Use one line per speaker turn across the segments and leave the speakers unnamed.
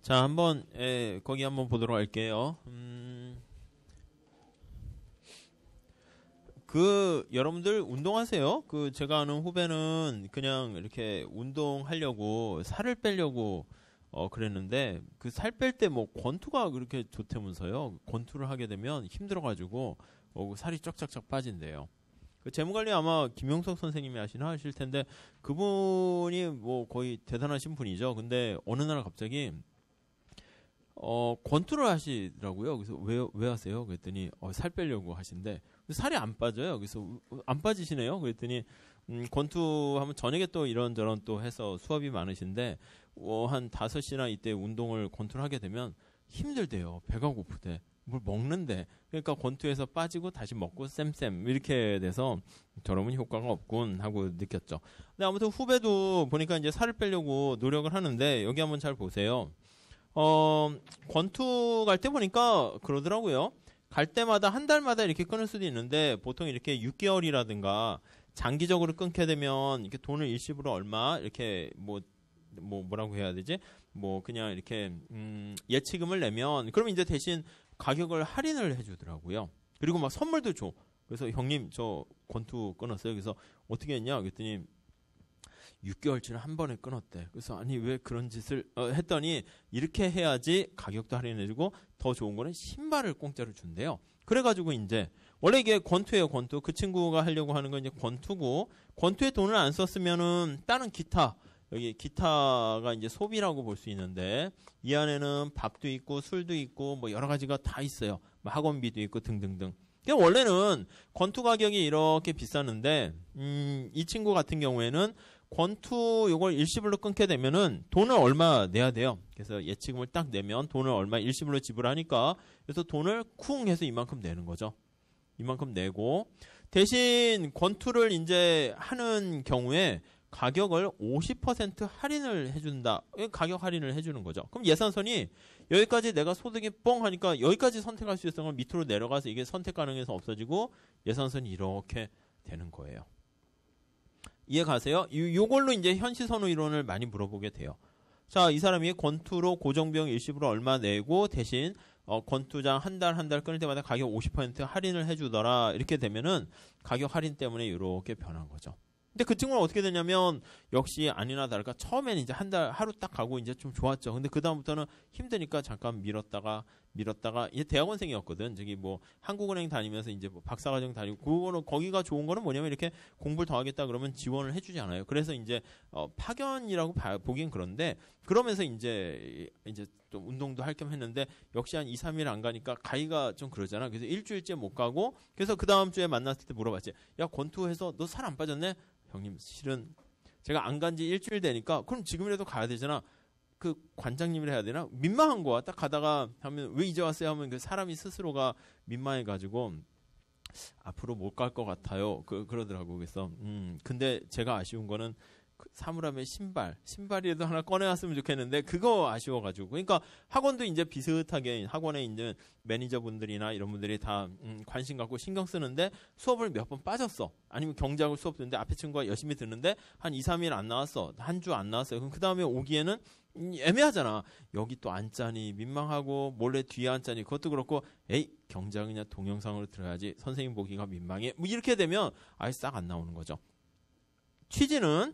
자, 한번 거기 한번 보도록 할게요. 여러분들 운동하세요? 제가 아는 후배는 그냥 이렇게 운동하려고 살을 빼려고 그랬는데 살 뺄 때 뭐 권투가 그렇게 좋다면서요. 권투를 하게 되면 힘들어가지고 살이 쫙쫙쫙 빠진대요. 재무관리 아마 김용석 선생님이 하실 텐데 그분이 뭐 거의 대단하신 분이죠. 근데 어느 날 갑자기 권투를 하시더라고요. 그래서 왜 하세요? 그랬더니 살 빼려고 하신데 살이 안 빠져요. 그래서 안 빠지시네요. 그랬더니 권투하면 저녁에 또 이런저런 또 해서 수업이 많으신데 한 5시나 이때 운동을 권투를 하게 되면 힘들대요. 배가 고프대. 뭘 먹는데. 그러니까 권투에서 빠지고 다시 먹고 쌤 이렇게 돼서 저러면 효과가 없군 하고 느꼈죠. 근데 아무튼 후배도 보니까 이제 살을 빼려고 노력을 하는데 여기 한번 잘 보세요. 권투 갈 때 보니까 그러더라고요. 갈 때마다 한 달마다 이렇게 끊을 수도 있는데 보통 이렇게 6개월이라든가 장기적으로 끊게 되면 이렇게 돈을 일시불로 얼마 이렇게 뭐라고 해야 되지? 그냥 이렇게 예치금을 내면 그럼 이제 대신 가격을 할인을 해주더라고요. 그리고 막 선물도 줘. 그래서 형님 저 권투 끊었어요. 그래서 어떻게 했냐? 그랬더니 6개월치를 한 번에 끊었대. 그래서 아니 왜 그런 짓을 했더니 이렇게 해야지 가격도 할인해주고 더 좋은 거는 신발을 공짜로 준대요. 그래가지고 이제 원래 이게 권투예요. 권투. 그 친구가 하려고 하는 건 이제 권투고 권투에 돈을 안 썼으면은 다른 기타 여기 기타가 이제 소비라고 볼 수 있는데 이 안에는 밥도 있고 술도 있고 뭐 여러 가지가 다 있어요. 뭐 학원비도 있고 등등등. 원래는 권투 가격이 이렇게 비쌌는데 이 친구 같은 경우에는 권투 요걸 일시불로 끊게 되면은 돈을 얼마 내야 돼요. 그래서 예치금을 딱 내면 돈을 얼마 일시불로 지불하니까 그래서 돈을 쿵 해서 이만큼 내는 거죠. 이만큼 내고 대신 권투를 이제 하는 경우에 가격을 50% 할인을 해준다. 가격 할인을 해주는 거죠. 그럼 예산선이 여기까지 내가 소득이 뻥 하니까 여기까지 선택할 수 있었던 건 밑으로 내려가서 이게 선택 가능해서 없어지고 예산선이 이렇게 되는 거예요. 이해 가세요? 요걸로 이제 현시선호 이론을 많이 물어보게 돼요. 자, 이 사람이 권투로 고정비용 일시불로 얼마 내고 대신 권투장 한 달 끊을 때마다 가격 50% 할인을 해주더라. 이렇게 되면은 가격 할인 때문에 이렇게 변한 거죠. 근데 그 친구는 어떻게 되냐면 역시 아니나 다를까 처음에는 이제 한 달 하루 딱 가고 이제 좀 좋았죠. 근데 그 다음부터는 힘드니까 잠깐 미뤘다가 이제 대학원생이었거든. 저기 뭐 한국은행 다니면서 이제 뭐 박사과정 다니고 그거는 거기가 좋은 거는 뭐냐면 이렇게 공부를 더 하겠다 그러면 지원을 해주지 않아요. 그래서 이제 파견이라고 보기엔 그런데 그러면서 이제 좀 운동도 할 겸 했는데 역시 한 2, 3일 안 가니까 가기가 좀 그러잖아. 그래서 일주일째 못 가고 그래서 그 다음 주에 만났을 때 물어봤지. 야 권투해서 너 살 안 빠졌네? 형님 실은 제가 안 간 지 일주일 되니까 그럼 지금이라도 가야 되잖아. 그 관장님이라 해야 되나? 민망한 거야. 딱 가다가 하면 왜 이제 왔어요? 하면 그 사람이 스스로가 민망해가지고 앞으로 못 갈 것 같아요. 그러더라고. 그래서 근데 제가 아쉬운 거는 사물함에 신발이라도 하나 꺼내왔으면 좋겠는데 그거 아쉬워가지고 그러니까 학원도 이제 비슷하게 학원에 있는 매니저분들이나 이런 분들이 다 관심 갖고 신경 쓰는데 수업을 몇 번 빠졌어. 아니면 경제학을 수업 듣는데 앞에 친구가 열심히 듣는데 한 2, 3일 안 나왔어. 한 주 안 나왔어요. 그럼 그 다음에 오기에는 애매하잖아. 여기 또 앉자니 민망하고 몰래 뒤에 앉자니 그것도 그렇고 에이 경제학 그냥 동영상으로 들어야지 선생님 보기가 민망해. 뭐 이렇게 되면 아예 싹 안 나오는 거죠. 취지는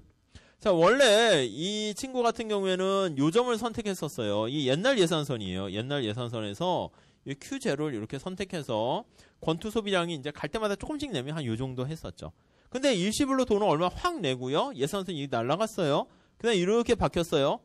자, 원래 이 친구 같은 경우에는 요점을 선택했었어요. 이 옛날 예산선이에요. 옛날 예산선에서 이 Q0를 이렇게 선택해서 권투 소비량이 이제 갈 때마다 조금씩 내면 한 요 정도 했었죠. 근데 일시불로 돈을 얼마 확 내고요. 예산선이 날라갔어요. 그다음에 이렇게 바뀌었어요.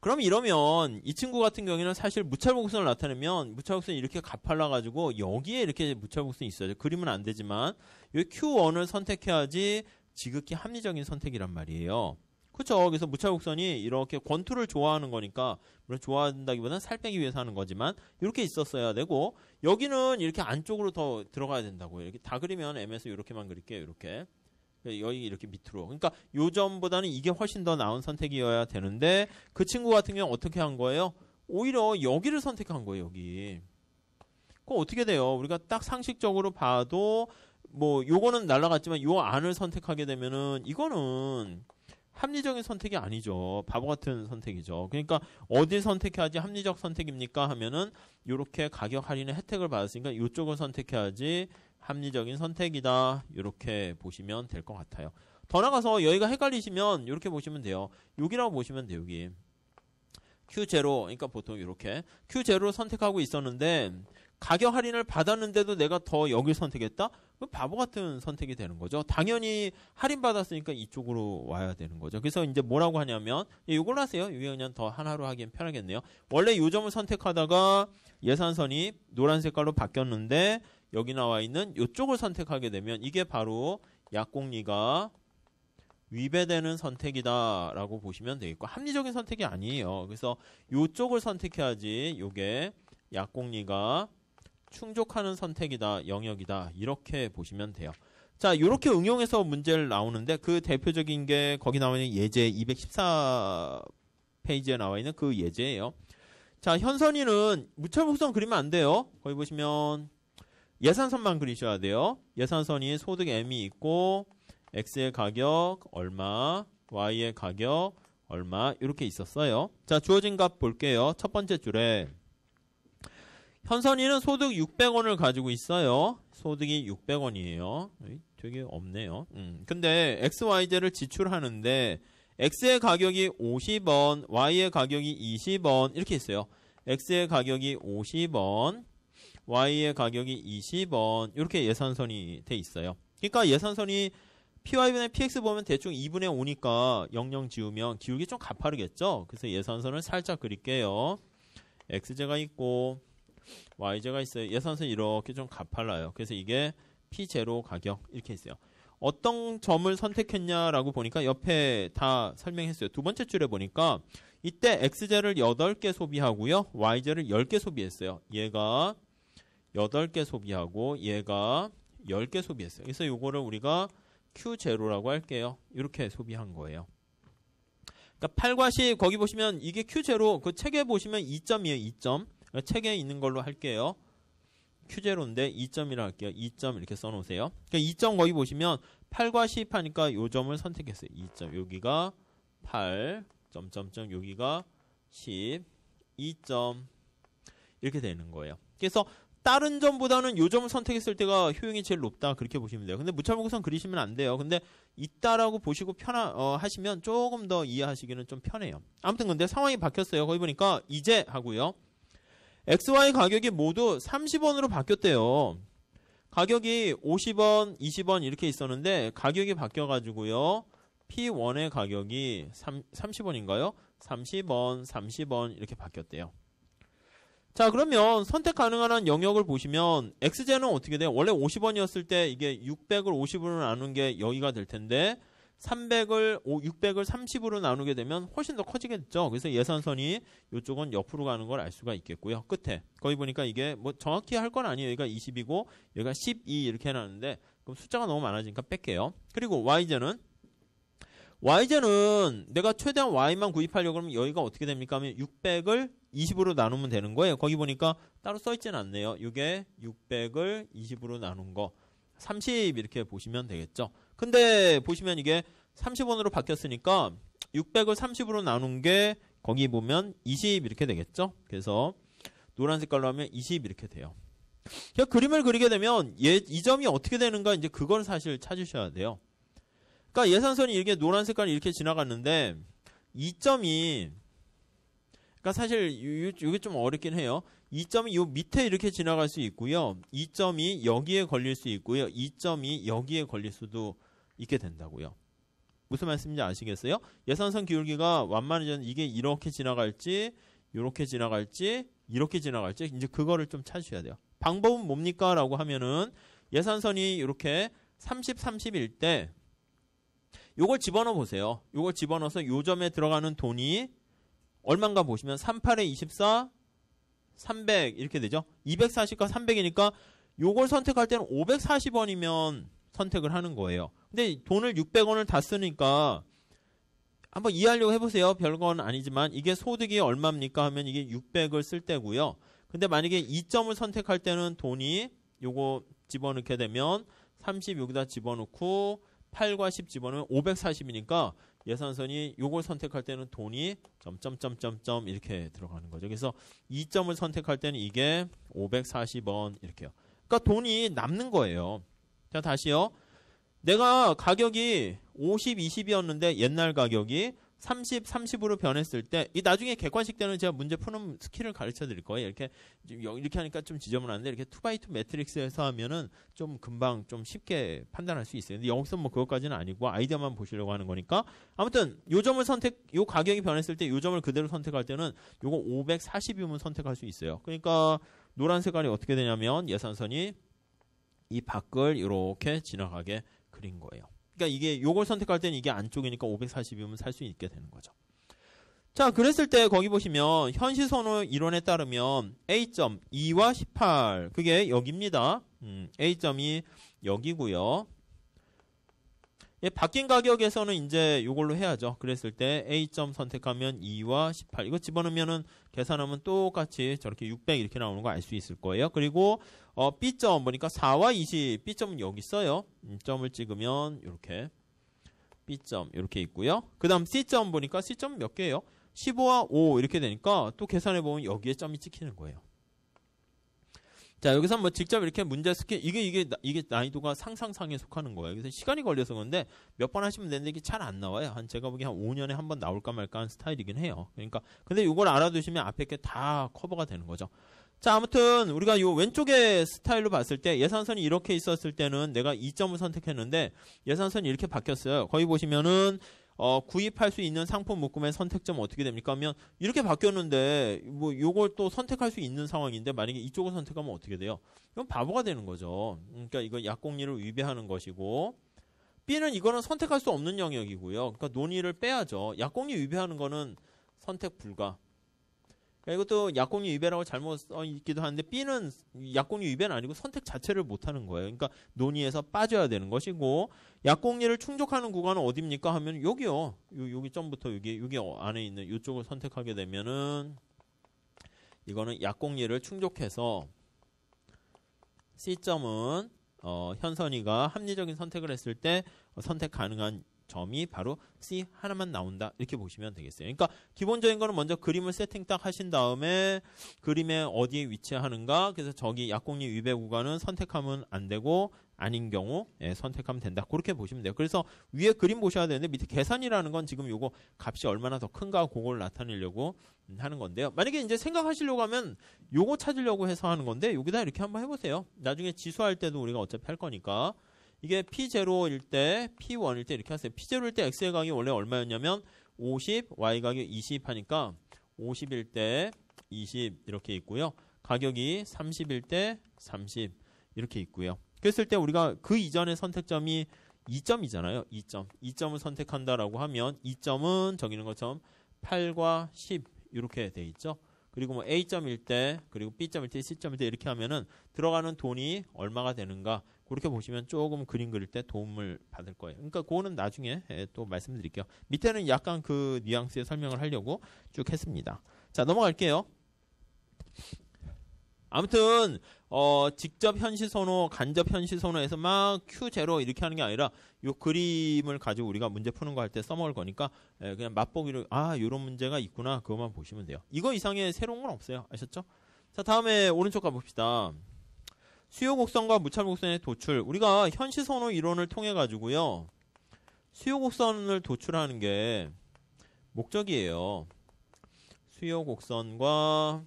그럼 이러면 이 친구 같은 경우에는 사실 무차복선을 나타내면 무차복선이 이렇게 가팔라가지고 여기에 이렇게 무차복선이 있어요. 그림은 안 되지만 이 Q1을 선택해야지 지극히 합리적인 선택이란 말이에요. 그렇죠. 그래서 무차복선이 이렇게 권투를 좋아하는 거니까 물론 좋아한다기보다는 살 빼기 위해서 하는 거지만 이렇게 있었어야 되고 여기는 이렇게 안쪽으로 더 들어가야 된다고요. 이렇게 다 그리면 M에서 이렇게만 그릴게요. 이렇게 여기 이렇게 밑으로. 그러니까 요점보다는 이게 훨씬 더 나은 선택이어야 되는데 그 친구 같은 경우는 어떻게 한 거예요? 오히려 여기를 선택한 거예요. 여기. 그럼 어떻게 돼요? 우리가 딱 상식적으로 봐도 뭐 요거는 날라갔지만 요 안을 선택하게 되면은 이거는 합리적인 선택이 아니죠. 바보 같은 선택이죠. 그러니까 어디 선택해야지 합리적 선택입니까 하면은 이렇게 가격 할인의 혜택을 받았으니까 이쪽을 선택해야지 합리적인 선택이다. 이렇게 보시면 될 것 같아요. 더 나가서 여기가 헷갈리시면 이렇게 보시면 돼요. 여기라고 보시면 돼요. 여기 Q0, 그러니까 보통 이렇게 Q0를 선택하고 있었는데 가격 할인을 받았는데도 내가 더 여길 선택했다? 바보 같은 선택이 되는 거죠. 당연히 할인 받았으니까 이쪽으로 와야 되는 거죠. 그래서 이제 뭐라고 하냐면 이걸로 하세요. 이게 그냥 더 하나로 하기엔 편하겠네요. 원래 이 점을 선택하다가 예산선이 노란 색깔로 바뀌었는데 여기 나와 있는 이쪽을 선택하게 되면 이게 바로 약공리가 위배되는 선택이다라고 보시면 되겠고 합리적인 선택이 아니에요. 그래서 이쪽을 선택해야지 이게 약공리가 충족하는 선택이다, 영역이다 이렇게 보시면 돼요. 자, 이렇게 응용해서 문제를 나오는데 그 대표적인 게 거기 나와 있는 예제 214페이지에 나와 있는 그 예제예요. 자, 현선이는 무철목선 그리면 안 돼요. 거기 보시면 예산선만 그리셔야 돼요. 예산선이 소득 M이 있고 X의 가격 얼마, Y의 가격 얼마 이렇게 있었어요. 자, 주어진 값 볼게요. 첫 번째 줄에 현선이는 소득 600원을 가지고 있어요. 소득이 600원이에요. 되게 없네요. 근데 XYZ를 지출하는데 X의 가격이 50원, Y의 가격이 20원 이렇게 있어요. X의 가격이 50원, Y의 가격이 20원 이렇게 예산선이 돼 있어요. 그러니까 예산선이 PY분의 PX 보면 대충 2분의 5니까 00 지우면 기울기 좀 가파르겠죠. 그래서 예산선을 살짝 그릴게요. X제가 있고 Y제가 있어요. 예산선 이렇게 좀 가팔라요. 그래서 이게 P0 가격 이렇게 있어요. 어떤 점을 선택했냐라고 보니까 옆에 다 설명했어요. 두 번째 줄에 보니까 이때 X제를 8개 소비하고요. Y제를 10개 소비했어요. 얘가 8개 소비하고 얘가 10개 소비했어요. 그래서 이거를 우리가 Q0라고 할게요. 이렇게 소비한 거예요. 그러니까 8과 10 거기 보시면 이게 Q0 그 책에 보시면 2점이에요. 2점. 책에 있는 걸로 할게요. Q0인데 2점이라 할게요. 2점 이렇게 써놓으세요. 그러니까 2점 거기 보시면 8과 10 하니까 요 점을 선택했어요. 2점. 여기가 8, 점점점 여기가 10, 2점 이렇게 되는 거예요. 그래서 다른 점보다는 요 점을 선택했을 때가 효용이 제일 높다 그렇게 보시면 돼요. 근데 무차목선 그리시면 안 돼요. 근데 있다라고 보시고 하시면 조금 더 이해하시기는 좀 편해요. 아무튼 근데 상황이 바뀌었어요. 거기 보니까 이제 하고요. XY 가격이 모두 30원으로 바뀌었대요. 가격이 50원, 20원 이렇게 있었는데 가격이 바뀌어가지고요. P1의 가격이 30원인가요? 30원, 30원 이렇게 바뀌었대요. 자, 그러면 선택 가능한 영역을 보시면 X제는 어떻게 돼요? 원래 50원이었을 때 이게 600을 50으로 나눈 게 여기가 될 텐데 600을 30으로 나누게 되면 훨씬 더 커지겠죠. 그래서 예산선이 이쪽은 옆으로 가는 걸 알 수가 있겠고요. 끝에 거기 보니까 이게 뭐 정확히 할 건 아니에요. 여기가 20이고 여기가 12 이렇게 해놨는데 그럼 숫자가 너무 많아지니까 뺄게요. 그리고 Y제는 내가 최대한 Y만 구입하려고 그러면 여기가 어떻게 됩니까? 하면 600을 20으로 나누면 되는 거예요. 거기 보니까 따로 써있지는 않네요. 이게 600을 20으로 나눈 거 30 이렇게 보시면 되겠죠. 근데 보시면 이게 30원으로 바뀌었으니까 600을 30으로 나눈 게 거기 보면 20 이렇게 되겠죠. 그래서 노란 색깔로 하면 20 이렇게 돼요. 그러니까 그림을 그리게 되면 이 점이 어떻게 되는가 이제 그걸 사실 찾으셔야 돼요. 그러니까 예산선이 이렇게 노란 색깔이 이렇게 지나갔는데 이 점이 그러니까 사실 이게 좀 어렵긴 해요. 이 점이 요 밑에 이렇게 지나갈 수 있고요. 이 점이 여기에 걸릴 수 있고요. 이 점이 여기에 걸릴 수도 있게 된다고요. 무슨 말씀인지 아시겠어요? 예산선 기울기가 완만해졌는데 이게 이렇게 지나갈지 이렇게 지나갈지 이렇게 지나갈지 이제 그거를 좀 찾으셔야 돼요. 방법은 뭡니까? 라고 하면은 예산선이 이렇게 30, 30일 때 요걸 집어넣어 보세요. 요걸 집어넣어서 요 점에 들어가는 돈이 얼마인가 보시면 38에 24 300 이렇게 되죠. 240과 300이니까 요걸 선택할 때는 540원이면 선택을 하는 거예요. 근데 돈을 600원을 다 쓰니까 한번 이해하려고 해보세요. 별건 아니지만 이게 소득이 얼마입니까 하면 이게 600을 쓸 때고요. 근데 만약에 2점을 선택할 때는 돈이 요거 집어넣게 되면 30 여기다 집어넣고 8과 10 집어넣으면 540이니까 예산선이 요걸 선택할 때는 돈이 점점점점점 이렇게 들어가는 거죠. 그래서 2점을 선택할 때는 이게 540원 이렇게요. 그러니까 돈이 남는 거예요. 자, 다시요. 내가 가격이 50, 20이었는데 옛날 가격이 30, 30으로 변했을 때, 이 나중에 객관식 때는 제가 문제 푸는 스킬을 가르쳐 드릴 거예요. 이렇게 하니까 좀 지저분한데, 이렇게 2x2 매트릭스에서 하면은 좀 금방 좀 쉽게 판단할 수 있어요. 근데 여기서 뭐 그것까지는 아니고 아이디어만 보시려고 하는 거니까. 아무튼, 요 점을 요 가격이 변했을 때 요 점을 그대로 선택할 때는 요거 540이면 선택할 수 있어요. 그러니까 노란 색깔이 어떻게 되냐면 예산선이 이 밖을 이렇게 지나가게 그린 거예요. 그러니까 이게 요걸 선택할 때는 이게 안쪽이니까 540이면 살 수 있게 되는 거죠. 자, 그랬을 때 거기 보시면 현시선호 이론에 따르면 A점 2와 18 그게 여기입니다. A점이 여기고요. 예, 바뀐 가격에서는 이제 요걸로 해야죠. 그랬을 때 A점 선택하면 2와 18 이거 집어넣으면은 계산하면 똑같이 저렇게 600 이렇게 나오는 거 알 수 있을 거예요. 그리고 B점 보니까 4와 20 B점은 여기 있어요. 점을 찍으면 이렇게 B점 이렇게 있고요. 그 다음 C점 보니까 C점 몇 개예요? 15와 5 이렇게 되니까 또 계산해보면 여기에 점이 찍히는 거예요. 자, 여기서 뭐 직접 이렇게 문제 스킬, 이게 난이도가 상상상에 속하는 거예요. 그래서 시간이 걸려서 그런데 몇 번 하시면 되는데 이게 잘 안 나와요. 제가 보기엔 한 5년에 한 번 나올까 말까 하는 스타일이긴 해요. 그러니까, 근데 이걸 알아두시면 앞에 게 다 커버가 되는 거죠. 자, 아무튼 우리가 요 왼쪽의 스타일로 봤을 때 예산선이 이렇게 있었을 때는 내가 2점을 선택했는데 예산선이 이렇게 바뀌었어요. 거기 보시면은 구입할 수 있는 상품 묶음의 선택점 어떻게 됩니까? 하면 이렇게 바뀌었는데 뭐 요걸 또 선택할 수 있는 상황인데 만약에 이쪽을 선택하면 어떻게 돼요? 이건 바보가 되는 거죠. 그러니까 이거 약공리를 위배하는 것이고 B는 이거는 선택할 수 없는 영역이고요. 그러니까 논의를 빼야죠. 약공리 위배하는 거는 선택 불가. 그러니까 이것도 약공리 위배라고 잘못 써 있기도 하는데 B는 약공리 위배는 아니고 선택 자체를 못하는 거예요. 그러니까 논의에서 빠져야 되는 것이고 약공리를 충족하는 구간은 어디입니까? 하면 여기요. 여기 점부터 여기 안에 있는 이쪽을 선택하게 되면은 이거는 약공리를 충족해서 C점은 현선이가 합리적인 선택을 했을 때 선택 가능한 점이 바로 C 하나만 나온다 이렇게 보시면 되겠어요. 그러니까 기본적인 거는 먼저 그림을 세팅 딱 하신 다음에 그림에 어디에 위치하는가 그래서 저기 약공리 위배 구간은 선택하면 안 되고 아닌 경우 선택하면 된다. 그렇게 보시면 돼요. 그래서 위에 그림 보셔야 되는데 밑에 계산이라는 건 지금 요거 값이 얼마나 더 큰가 그걸 나타내려고 하는 건데요. 만약에 이제 생각하시려고 하면 요거 찾으려고 해서 하는 건데 여기다 이렇게 한번 해보세요. 나중에 지수할 때도 우리가 어차피 할 거니까 이게 P0일 때, P1일 때 이렇게 하세요. P0일 때 X의 가격이 원래 얼마였냐면 50, Y 가격 20 하니까 50일 때 20 이렇게 있고요. 가격이 30일 때 30 이렇게 있고요. 그랬을 때 우리가 그 이전의 선택점이 2점이잖아요. 2점을 선택한다라고 하면 2점은 저기 있는 것처럼 8과 10 이렇게 돼 있죠. 그리고 뭐 A점일 때, 그리고 B점일 때, C점일 때 이렇게 하면은 들어가는 돈이 얼마가 되는가 그렇게 보시면 조금 그림 그릴 때 도움을 받을 거예요. 그러니까 그거는 나중에 또 말씀드릴게요. 밑에는 약간 그 뉘앙스의 설명을 하려고 쭉 했습니다. 자, 넘어갈게요. 아무튼 직접 현시선호, 간접 현시선호에서 막 Q0 이렇게 하는 게 아니라 요 그림을 가지고 우리가 문제 푸는 거 할 때 써먹을 거니까 그냥 맛보기로 요런 문제가 있구나 그것만 보시면 돼요. 이거 이상의 새로운 건 없어요. 아셨죠? 자, 다음에 오른쪽 가봅시다. 수요 곡선과 무찰 곡선의 도출. 우리가 현시선호 이론을 통해 가지고요. 수요 곡선을 도출하는 게 목적이에요. 수요 곡선과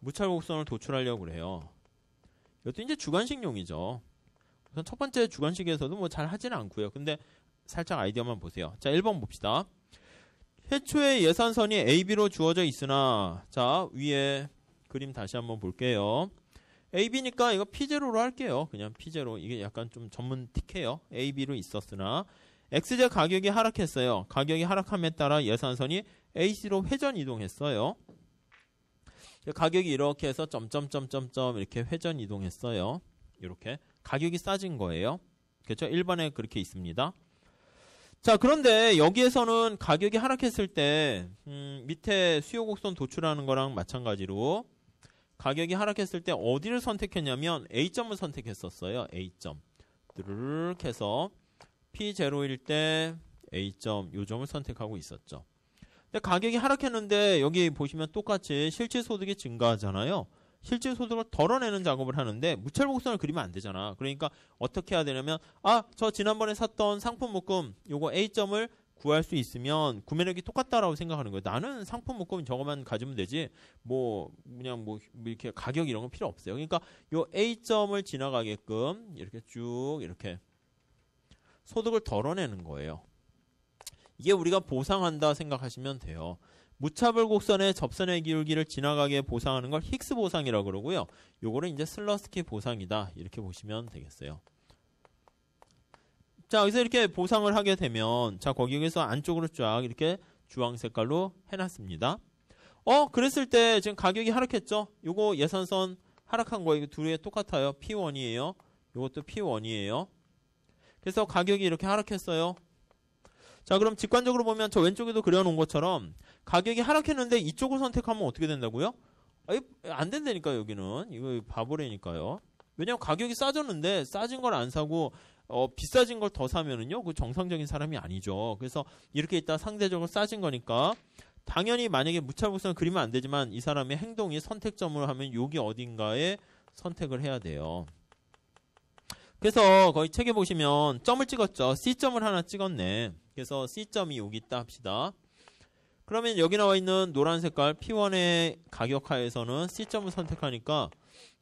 무찰 곡선을 도출하려고 그래요. 이것도 이제 주관식용이죠. 우선 첫 번째 주관식에서도 뭐 잘 하지는 않고요. 근데 살짝 아이디어만 보세요. 자, 1번 봅시다. 해초의 예산선이 AB로 주어져 있으나 자, 위에 그림 다시 한번 볼게요. AB니까 이거 P0로 할게요. 그냥 P0. 이게 약간 좀 전문 틱해요. AB로 있었으나 XZ 가격이 하락했어요. 가격이 하락함에 따라 예산선이 AC로 회전 이동했어요. 가격이 이렇게 해서 점점점점점 이렇게 회전 이동했어요. 이렇게 가격이 싸진 거예요. 그렇죠? 1번에 그렇게 있습니다. 자, 그런데 여기에서는 가격이 하락했을 때 밑에 수요 곡선 도출하는 거랑 마찬가지로 가격이 하락했을 때 어디를 선택했냐면 A점을 선택했었어요. A점. 이렇게 해서 P0일 때 A점 요 점을 선택하고 있었죠. 근데 가격이 하락했는데 여기 보시면 똑같이 실질소득이 증가하잖아요. 실질소득을 덜어내는 작업을 하는데 무찰복선을 그리면 안 되잖아. 그러니까 어떻게 해야 되냐면 저 지난번에 샀던 상품 묶음 요거 A점을 구할 수 있으면 구매력이 똑같다라고 생각하는 거예요. 나는 상품 묶음 저거만 가지면 되지 그냥 이렇게 가격 이런 건 필요 없어요. 그러니까 요 A점을 지나가게끔 이렇게 쭉 이렇게 소득을 덜어내는 거예요. 이게 우리가 보상한다 생각하시면 돼요. 무차별 곡선의 접선의 기울기를 지나가게 보상하는 걸 힉스 보상이라고 그러고요. 요거를 이제 슬러스키 보상이다 이렇게 보시면 되겠어요. 자, 여기서 이렇게 보상을 하게 되면 자, 거기에서 안쪽으로 쫙 이렇게 주황 색깔로 해놨습니다. 그랬을 때 지금 가격이 하락했죠? 요거 예산선 하락한 거 이거 둘이 똑같아요. P1이에요. 요것도 P1이에요. 그래서 가격이 이렇게 하락했어요. 자, 그럼 직관적으로 보면 저 왼쪽에도 그려놓은 것처럼 가격이 하락했는데 이쪽을 선택하면 어떻게 된다고요? 안 된다니까요, 여기는. 이거 바보래니까요. 왜냐면 가격이 싸졌는데 싸진 걸 안 사고 비싸진 걸 더 사면은요, 그 정상적인 사람이 아니죠. 그래서 이렇게 있다 상대적으로 싸진 거니까 당연히 만약에 무차복선을 그리면 안 되지만 이 사람의 행동이 선택점으로 하면 여기 어딘가에 선택을 해야 돼요. 그래서 거기 책에 보시면 점을 찍었죠. C점을 하나 찍었네. 그래서 C점이 여기 있다 합시다. 그러면 여기 나와 있는 노란 색깔 P1의 가격하에서는 C점을 선택하니까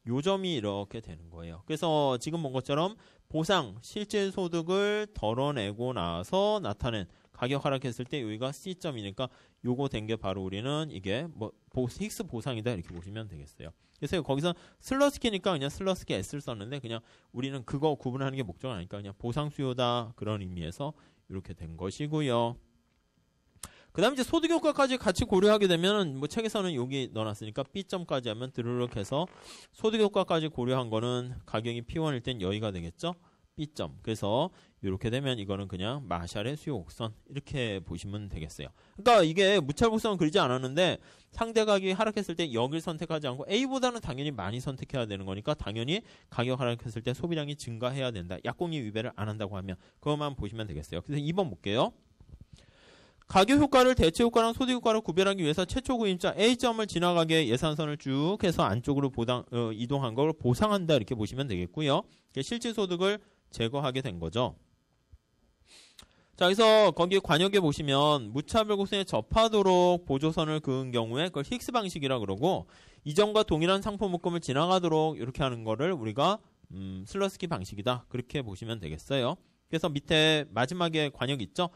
요 점이 이렇게 되는 거예요. 그래서 지금 본 것처럼 보상, 실질 소득을 덜어내고 나서 나타낸 가격 하락했을 때 여기가 C점이니까 요거 된 게 바로 우리는 이게 힉스 보상이다 이렇게 보시면 되겠어요. 그래서 거기서 슬러스키니까 그냥 슬러스키 S를 썼는데 그냥 우리는 그거 구분하는 게 목적은 아니니까 그냥 보상 수요다 그런 의미에서 이렇게 된 것이고요. 그 다음에 이제 소득 효과까지 같이 고려하게 되면 책에서는 여기 넣어놨으니까 B점까지 하면 드르륵 해서 소득 효과까지 고려한 거는 가격이 P1일 땐 여기가 되겠죠? B점. 그래서 이렇게 되면 이거는 그냥 마샬의 수요 곡선 이렇게 보시면 되겠어요. 그러니까 이게 무찰복선을 그리지 않았는데 상대 가격이 하락했을 때 여기를 선택하지 않고 A보다는 당연히 많이 선택해야 되는 거니까 당연히 가격 하락했을 때 소비량이 증가해야 된다. 약공리 위배를 안 한다고 하면 그것만 보시면 되겠어요. 그래서 2번 볼게요. 가격 효과를 대체 효과랑 소득 효과를 구별하기 위해서 최초 구입자 A점을 지나가게 예산선을 쭉 해서 안쪽으로 이동한 걸 보상한다 이렇게 보시면 되겠고요. 실질 소득을 제거하게 된 거죠. 자, 그래서 거기 관역에 보시면 무차별 곡선에 접하도록 보조선을 그은 경우에 그걸 힉스 방식이라 그러고 이점과 동일한 상품 묶음을 지나가도록 이렇게 하는 거를 우리가 슬러스키 방식이다 그렇게 보시면 되겠어요. 그래서 밑에 마지막에 관역 있죠?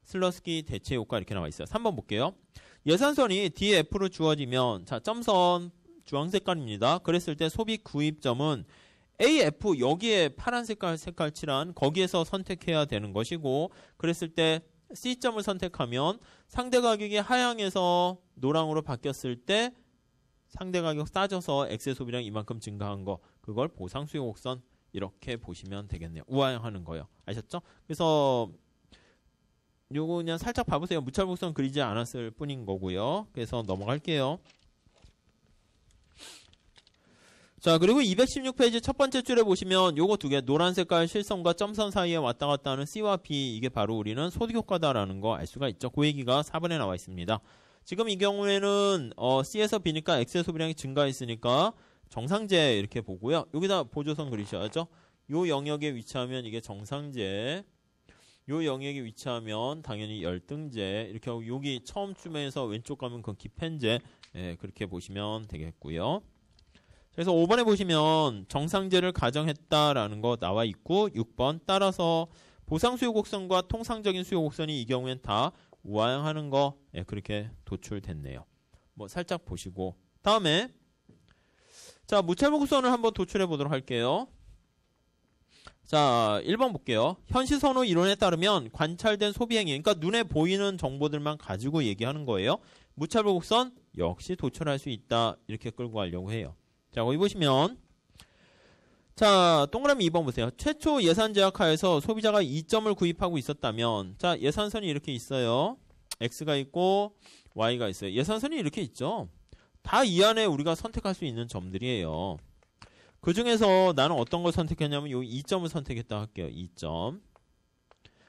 슬러스키 대체 효과 이렇게 나와 있어요. 3번 볼게요. 예산선이 DF로 주어지면 자, 점선 주황 색깔입니다. 그랬을 때 소비 구입점은 AF 여기에 파란 색깔 칠한 거기에서 선택해야 되는 것이고 그랬을 때 C점을 선택하면 상대 가격이 하향해서 노랑으로 바뀌었을 때 상대 가격 싸져서 X의 소비량 이만큼 증가한 거 그걸 보상 수요 곡선 이렇게 보시면 되겠네요. 우하향하는 거요. 아셨죠? 그래서 요거 그냥 살짝 봐보세요. 무찰복선 그리지 않았을 뿐인 거고요. 그래서 넘어갈게요. 자, 그리고 216페이지 첫 번째 줄에 보시면 요거 두 개 노란 색깔 실선과 점선 사이에 왔다 갔다 하는 C와 B 이게 바로 우리는 소득 효과다라는 거 알 수가 있죠. 그 얘기가 4번에 나와 있습니다. 지금 이 경우에는 C에서 B니까 X의 소비량이 증가했으니까 정상제 이렇게 보고요. 여기다 보조선 그리셔야죠. 요 영역에 위치하면 이게 정상제, 요 영역에 위치하면 당연히 열등제 이렇게 하고 여기 처음쯤에서 왼쪽 가면 그 기펜제 그렇게 보시면 되겠고요. 그래서 5번에 보시면 정상제를 가정했다라는 거 나와 있고 6번 따라서 보상 수요 곡선과 통상적인 수요 곡선이 이 경우엔 다 우하향하는 거 그렇게 도출됐네요. 살짝 보시고 다음에 자 무찰복 곡선을 한번 도출해 보도록 할게요. 자 1번 볼게요. 현시선호 이론에 따르면 관찰된 소비행위 그러니까 눈에 보이는 정보들만 가지고 얘기하는 거예요. 무찰복 곡선 역시 도출할 수 있다 이렇게 끌고 가려고 해요. 자, 거기 보시면 자, 동그라미 2번 보세요. 최초 예산 제약하에서 소비자가 2점을 구입하고 있었다면 자, 예산선이 이렇게 있어요. X가 있고 Y가 있어요. 예산선이 이렇게 있죠. 다 이 안에 우리가 선택할 수 있는 점들이에요. 그 중에서 나는 어떤 걸 선택했냐면 요 2점을 선택했다 할게요. 2점.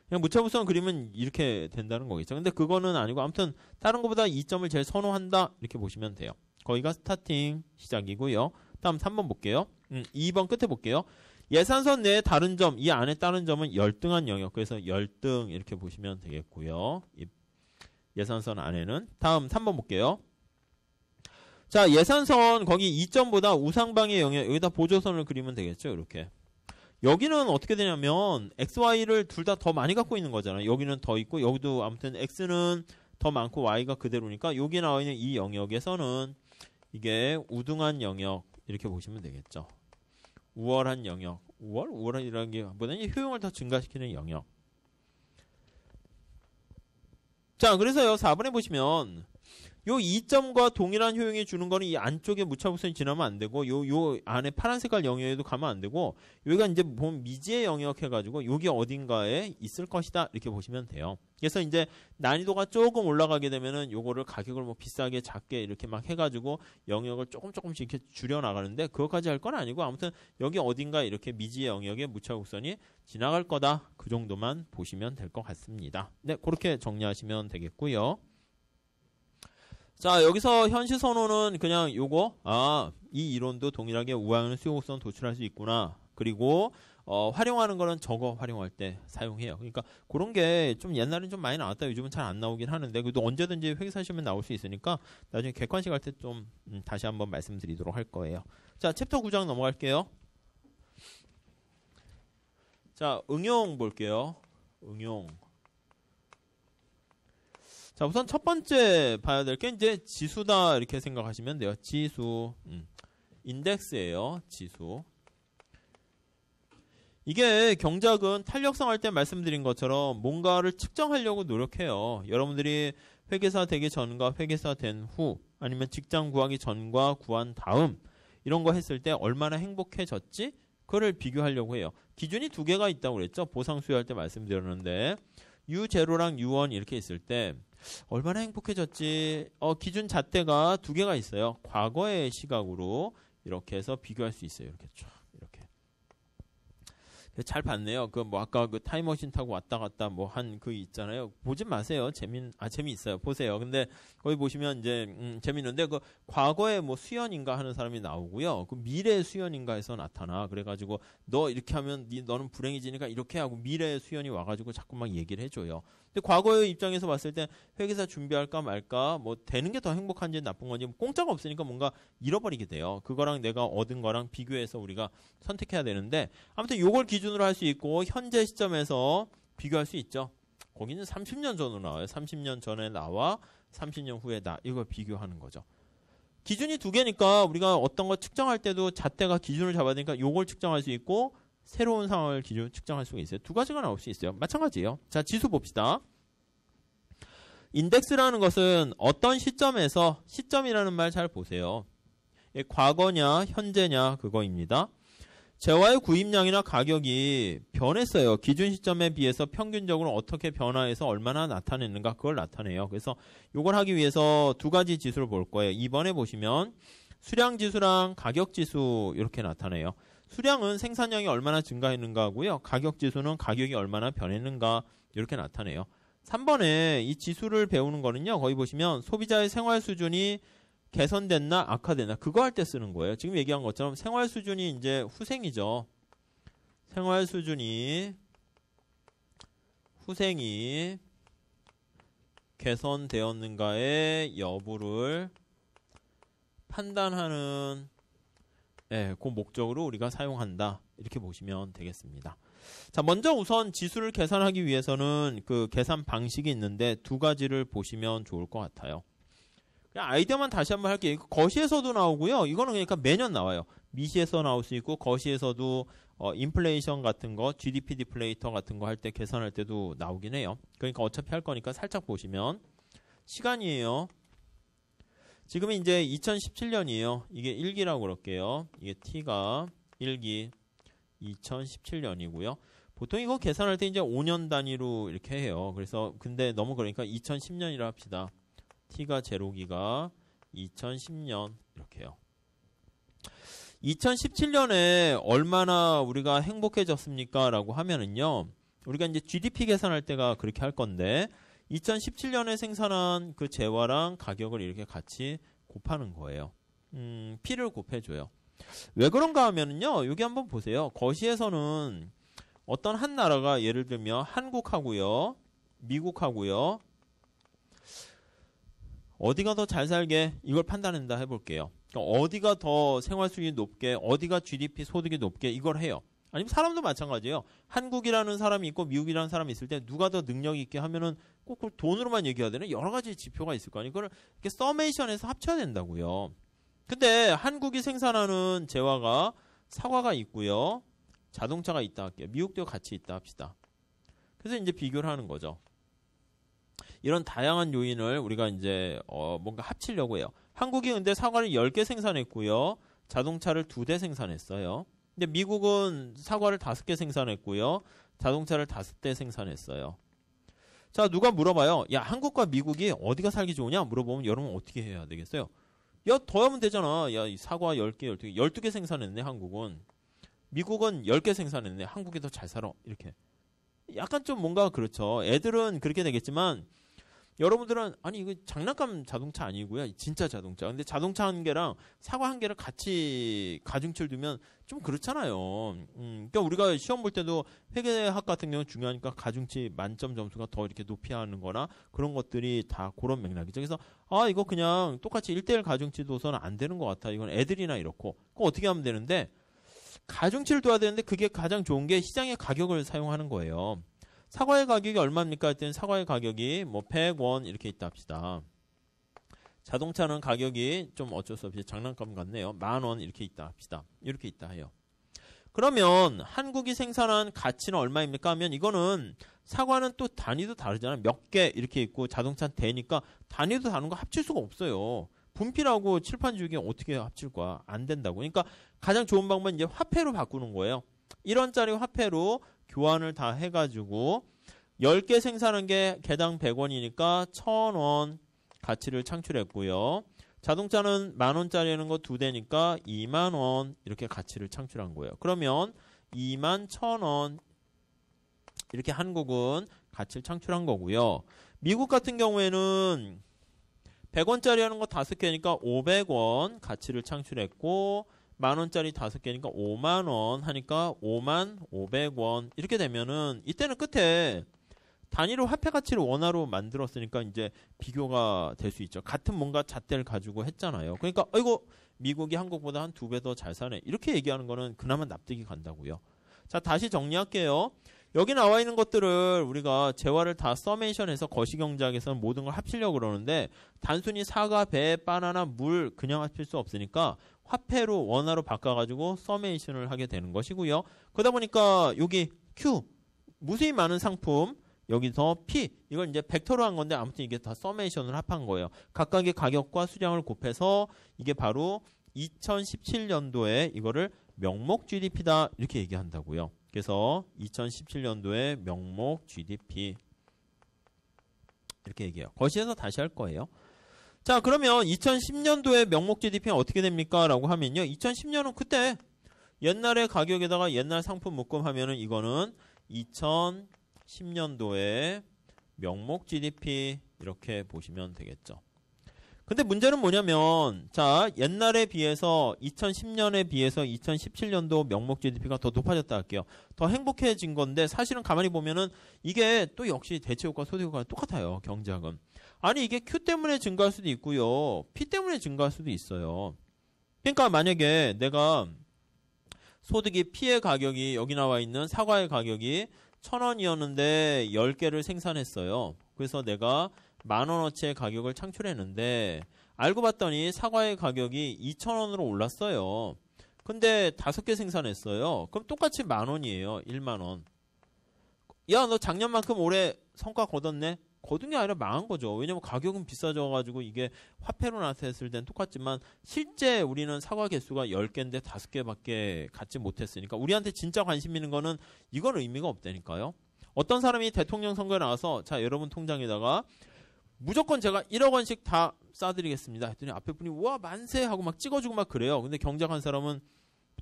그냥 무차별성 그리면 이렇게 된다는 거겠죠. 근데 그거는 아니고 아무튼 다른 것보다 이 점을 제일 선호한다 이렇게 보시면 돼요. 거기가 스타팅 시작이고요. 다음 3번 볼게요. 2번 끝에 볼게요. 예산선 내에 다른 점, 이 안에 다른 점은 열등한 영역. 그래서 열등 이렇게 보시면 되겠고요. 예산선 안에는. 다음 3번 볼게요. 자, 예산선 거기 2점보다 우상방의 영역 여기다 보조선을 그리면 되겠죠. 이렇게. 여기는 어떻게 되냐면 XY를 둘 다 더 많이 갖고 있는 거잖아요. 여기는 더 있고 여기도 아무튼 X는 더 많고 Y가 그대로니까 여기 나와 있는 이 영역에서는 이게 우등한 영역 이렇게 보시면 되겠죠. 우월한 영역. 우월이라는 게 보다는 효용을 더 증가시키는 영역. 자, 그래서요. 4번에 보시면 요 2점과 동일한 효용이 주는 거는 이 안쪽에 무차별선이 지나면 안 되고 요 안에 파란 색깔 영역에도 가면 안 되고 여기가 이제 보면 미지의 영역 해가지고 여기 어딘가에 있을 것이다 이렇게 보시면 돼요. 그래서 이제 난이도가 조금 올라가게 되면은 요거를 가격을 뭐 비싸게 작게 이렇게 막 해가지고 영역을 조금씩 이렇게 줄여 나가는데 그것까지 할 건 아니고 아무튼 여기 어딘가 이렇게 미지의 영역에 무차별선이 지나갈 거다 그 정도만 보시면 될 것 같습니다. 네, 그렇게 정리하시면 되겠고요. 자, 여기서 현시 선호는 그냥 요거, 이 이론도 동일하게 우하는 수용곡선 도출할 수 있구나. 그리고, 활용하는 거는 저거 활용할 때 사용해요. 그러니까 그런 게 좀 옛날엔 좀 많이 나왔다. 요즘은 잘 안 나오긴 하는데, 그래도 언제든지 회계사시면 나올 수 있으니까 나중에 객관식 할 때 좀 다시 한번 말씀드리도록 할 거예요. 자, 챕터 9장 넘어갈게요. 자, 응용 볼게요. 응용. 자, 우선 첫 번째 봐야 될 게 이제 지수다 이렇게 생각하시면 돼요. 지수. 인덱스예요. 지수. 이게 경작은 탄력성 할 때 말씀드린 것처럼 뭔가를 측정하려고 노력해요. 여러분들이 회계사 되기 전과 회계사 된 후 아니면 직장 구하기 전과 구한 다음 이런 거 했을 때 얼마나 행복해졌지? 그거를 비교하려고 해요. 기준이 두 개가 있다고 그랬죠. 보상 수여할 때 말씀드렸는데 U0랑 U1 이렇게 있을 때 얼마나 행복해졌지? 기준 잣대가 두 개가 있어요. 과거의 시각으로 이렇게 해서 비교할 수 있어요. 이렇게 쫙 이렇게. 잘 봤네요. 그 뭐 아까 그 타임머신 타고 왔다 갔다 뭐 한 그 있잖아요. 보지 마세요. 재미있어요. 보세요. 근데 거기 보시면 이제 재밌는데 그 과거에 뭐 수연인가 하는 사람이 나오고요. 그 미래 수연인가 해서 나타나. 그래가지고 너 이렇게 하면 너는 불행해지니까 이렇게 하고 미래 수연이 와가지고 자꾸 막 얘기를 해줘요. 근데 과거의 입장에서 봤을 때 회계사 준비할까 말까 뭐 되는 게 더 행복한지 나쁜 건지 공짜가 없으니까 뭔가 잃어버리게 돼요. 그거랑 내가 얻은 거랑 비교해서 우리가 선택해야 되는데 아무튼 요걸 기준으로 할 수 있고 현재 시점에서 비교할 수 있죠. 거기는 30년 전으로 나와요. 30년 전에 나와 30년 후에 나 이걸 비교하는 거죠. 기준이 두 개니까 우리가 어떤 거 측정할 때도 잣대가 기준을 잡아야 되니까 요걸 측정할 수 있고 새로운 상황을 기준으로 측정할 수가 있어요. 두 가지가 나올 수 있어요. 마찬가지예요. 자, 지수 봅시다. 인덱스라는 것은 어떤 시점에서 시점이라는 말 잘 보세요. 과거냐 현재냐 그거입니다. 재화의 구입량이나 가격이 변했어요. 기준 시점에 비해서 평균적으로 어떻게 변화해서 얼마나 나타내는가 그걸 나타내요. 그래서 이걸 하기 위해서 두 가지 지수를 볼 거예요. 2번에 보시면 수량지수랑 가격지수 이렇게 나타내요. 수량은 생산량이 얼마나 증가했는가 하고요. 가격지수는 가격이 얼마나 변했는가 이렇게 나타내요. 3번에 이 지수를 배우는 거는요. 거기 보시면 소비자의 생활 수준이 개선됐나 악화됐나 그거 할 때 쓰는 거예요. 지금 얘기한 것처럼 생활 수준이 이제 후생이죠. 생활 수준이 후생이 개선되었는가의 여부를 판단하는 그 목적으로 우리가 사용한다. 이렇게 보시면 되겠습니다. 자, 먼저 우선 지수를 계산하기 위해서는 그 계산 방식이 있는데 두 가지를 보시면 좋을 것 같아요. 그냥 아이디어만 다시 한번 할게요. 거시에서도 나오고요. 이거는 그러니까 매년 나와요. 미시에서 나올 수 있고 거시에서도 인플레이션 같은 거, GDP 디플레이터 같은 거 할 때 계산할 때도 나오긴 해요. 그러니까 어차피 할 거니까 살짝 보시면 시간이에요. 지금은 이제 2017년이에요. 이게 1기라고 그럴게요. 이게 T가 1기 2017년이고요. 보통 이거 계산할 때 이제 5년 단위로 이렇게 해요. 그래서 근데 너무 그러니까 2010년이라 합시다. T가 제로기가 2010년 이렇게 해요. 2017년에 얼마나 우리가 행복해졌습니까? 라고 하면은요. 우리가 이제 GDP 계산할 때가 그렇게 할 건데 2017년에 생산한 그 재화랑 가격을 이렇게 같이 곱하는 거예요. P를 곱해줘요. 왜 그런가 하면은요, 여기 한번 보세요. 거시에서는 어떤 한 나라가 예를 들면 한국하고요, 미국하고요, 어디가 더 잘 살게 이걸 판단한다 해볼게요. 그러니까 어디가 더 생활 수준이 높게, 어디가 GDP 소득이 높게 이걸 해요. 아니면 사람도 마찬가지예요. 한국이라는 사람이 있고 미국이라는 사람이 있을 때 누가 더 능력이 있게 하면은 꼭 그걸 돈으로만 얘기해야 되는 여러 가지 지표가 있을 거 아니에요. 이걸 이렇게 서메이션해서 합쳐야 된다고요. 근데 한국이 생산하는 재화가 사과가 있고요. 자동차가 있다 할게요. 미국도 같이 있다 합시다. 그래서 이제 비교를 하는 거죠. 이런 다양한 요인을 우리가 이제 뭔가 합치려고 해요. 한국이 근데 사과를 10개 생산했고요. 자동차를 2대 생산했어요. 근데 미국은 사과를 5개 생산했고요. 자동차를 5대 생산했어요. 자, 누가 물어봐요. 야, 한국과 미국이 어디가 살기 좋으냐? 물어보면 여러분 어떻게 해야 되겠어요? 야, 더 하면 되잖아. 야, 이 사과 10개, 12개. 12개 생산했네, 한국은. 미국은 10개 생산했네. 한국이 더 잘 살아. 이렇게. 약간 좀 뭔가 그렇죠. 애들은 그렇게 되겠지만 여러분들은 아니 이거 장난감 자동차 아니고요. 진짜 자동차. 근데 자동차 한 개랑 사과 한 개를 같이 가중치를 두면 좀 그렇잖아요. 그러니까 우리가 시험 볼 때도 회계학 같은 경우는 중요하니까 가중치 만점 점수가 더 이렇게 높이 하는 거나 그런 것들이 다 그런 맥락이죠. 그래서 아 이거 그냥 똑같이 1대1 가중치 둬서는 안 되는 것 같아. 이건 애들이나 이렇고. 그거 어떻게 하면 되는데 가중치를 둬야 되는데 그게 가장 좋은 게 시장의 가격을 사용하는 거예요. 사과의 가격이 얼마입니까? 했더니 사과의 가격이 뭐 100원 이렇게 있다 합시다. 자동차는 가격이 좀 어쩔 수 없이 장난감 같네요. 10,000원 이렇게 있다 합시다. 이렇게 있다 해요. 그러면 한국이 생산한 가치는 얼마입니까? 하면 이거는 사과는 또 단위도 다르잖아요. 몇 개 이렇게 있고 자동차는 대니까 단위도 다른 거 합칠 수가 없어요. 분필하고 칠판 지우개 어떻게 합칠 거야? 안 된다고. 그러니까 가장 좋은 방법은 이제 화폐로 바꾸는 거예요. 1원짜리 화폐로 교환을 다 해가지고 10개 생산한 게 개당 100원이니까 1,000원 가치를 창출했고요. 자동차는 10,000원짜리는 거 2대니까 20,000원 이렇게 가치를 창출한 거예요. 그러면 21,000원 이렇게 한국은 가치를 창출한 거고요. 미국 같은 경우에는 100원짜리 하는 거 5개니까 500원 가치를 창출했고 10,000원짜리 5개니까 50,000원 하니까 55,500원 이렇게 되면은 이때는 끝에 단위로 화폐 가치를 원화로 만들었으니까 이제 비교가 될 수 있죠. 같은 뭔가 잣대를 가지고 했잖아요. 그러니까 이거 미국이 한국보다 한 2배 더 잘 사네. 이렇게 얘기하는 거는 그나마 납득이 간다고요. 자, 다시 정리할게요. 여기 나와 있는 것들을 우리가 재화를 다 서메이션해서 거시경제학에서는 모든 걸 합치려고 그러는데 단순히 사과, 배, 바나나, 물 그냥 합칠 수 없으니까 화폐로 원화로 바꿔가지고 서메이션을 하게 되는 것이고요. 그러다 보니까 여기 Q 무수히 많은 상품 여기서 P 이걸 이제 벡터로 한 건데 아무튼 이게 다 서메이션을 합한 거예요. 각각의 가격과 수량을 곱해서 이게 바로 2017년도에 이거를 명목 GDP다 이렇게 얘기한다고요. 그래서 2017년도에 명목 GDP 이렇게 얘기해요. 거시에서 다시 할 거예요. 자, 그러면 2010년도에 명목 GDP는 어떻게 됩니까? 라고 하면요. 2010년은 그때 옛날의 가격에다가 옛날 상품 묶음하면은 이거는 2010년도에 명목 GDP 이렇게 보시면 되겠죠. 근데 문제는 뭐냐면 자, 옛날에 비해서 2010년에 비해서 2017년도 명목 GDP가 더 높아졌다 할게요. 더 행복해진 건데 사실은 가만히 보면은 이게 또 역시 대체효과 소득효과가 똑같아요. 경제학은. 아니 이게 Q 때문에 증가할 수도 있고요. P 때문에 증가할 수도 있어요. 그러니까 만약에 내가 소득이 P의 가격이 여기 나와 있는 사과의 가격이 1,000원이었는데 10개를 생산했어요. 그래서 내가 10,000원어치의 가격을 창출했는데 알고 봤더니 사과의 가격이 2,000원으로 올랐어요. 근데 5개 생산했어요. 그럼 똑같이 10,000원이에요. 10,000원. 야, 너 작년만큼 올해 성과 거뒀네? 거둔 게 아니라 망한 거죠. 왜냐면 가격은 비싸져가지고 이게 화폐로 나타냈을 땐 똑같지만 실제 우리는 사과 개수가 10개인데 5개밖에 갖지 못했으니까 우리한테 진짜 관심 있는 거는 이건 의미가 없다니까요. 어떤 사람이 대통령 선거에 나와서 자, 여러분 통장에다가 무조건 제가 1억 원씩 다 싸드리겠습니다. 했더니 앞에 분이 우와 만세 하고 막 찍어주고 막 그래요. 근데 경작한 사람은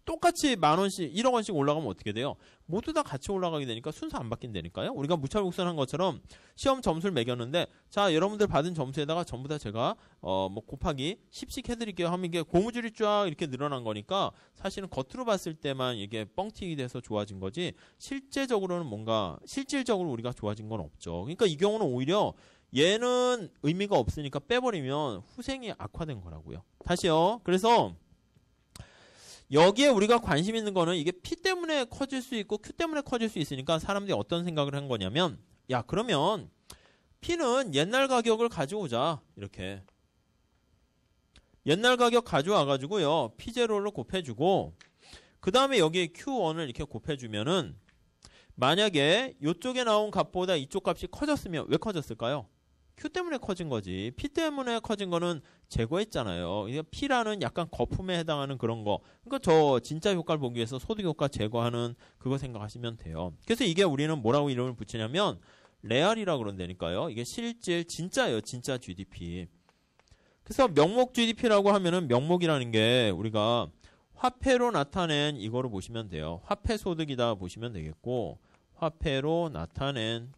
똑같이 10,000원씩 1억 원씩 올라가면 어떻게 돼요? 모두 다 같이 올라가게 되니까 순서 안 바뀐다니까요. 우리가 무차별곡선한 것처럼 시험 점수를 매겼는데 자 여러분들 받은 점수에다가 전부 다 제가 뭐 곱하기 10씩 해드릴게요 하면 이게 고무줄이 쫙 이렇게 늘어난 거니까 사실은 겉으로 봤을 때만 이게 뻥튀기 돼서 좋아진 거지 실제적으로는 뭔가 실질적으로 우리가 좋아진 건 없죠. 그러니까 이 경우는 오히려 얘는 의미가 없으니까 빼버리면 후생이 악화된 거라고요. 다시요. 그래서 여기에 우리가 관심 있는 거는 이게 P 때문에 커질 수 있고 Q 때문에 커질 수 있으니까 사람들이 어떤 생각을 한 거냐면 야 그러면 P는 옛날 가격을 가져오자. 이렇게 옛날 가격 가져와 가지고요 P0를 곱해주고 그 다음에 여기에 Q1을 이렇게 곱해주면은 만약에 이쪽에 나온 값보다 이쪽 값이 커졌으면 왜 커졌을까요? Q 때문에 커진 거지. P 때문에 커진 거는 제거했잖아요. P라는 약간 거품에 해당하는 그런 거. 그러니까 저 진짜 효과를 보기 위해서 소득 효과 제거하는 그거 생각하시면 돼요. 그래서 이게 우리는 뭐라고 이름을 붙이냐면 레알이라고 그런다니까요. 이게 실질 진짜예요. 진짜 GDP. 그래서 명목 GDP라고 하면은 명목이라는 게 우리가 화폐로 나타낸 이거로 보시면 돼요. 화폐 소득이다 보시면 되겠고 화폐로 나타낸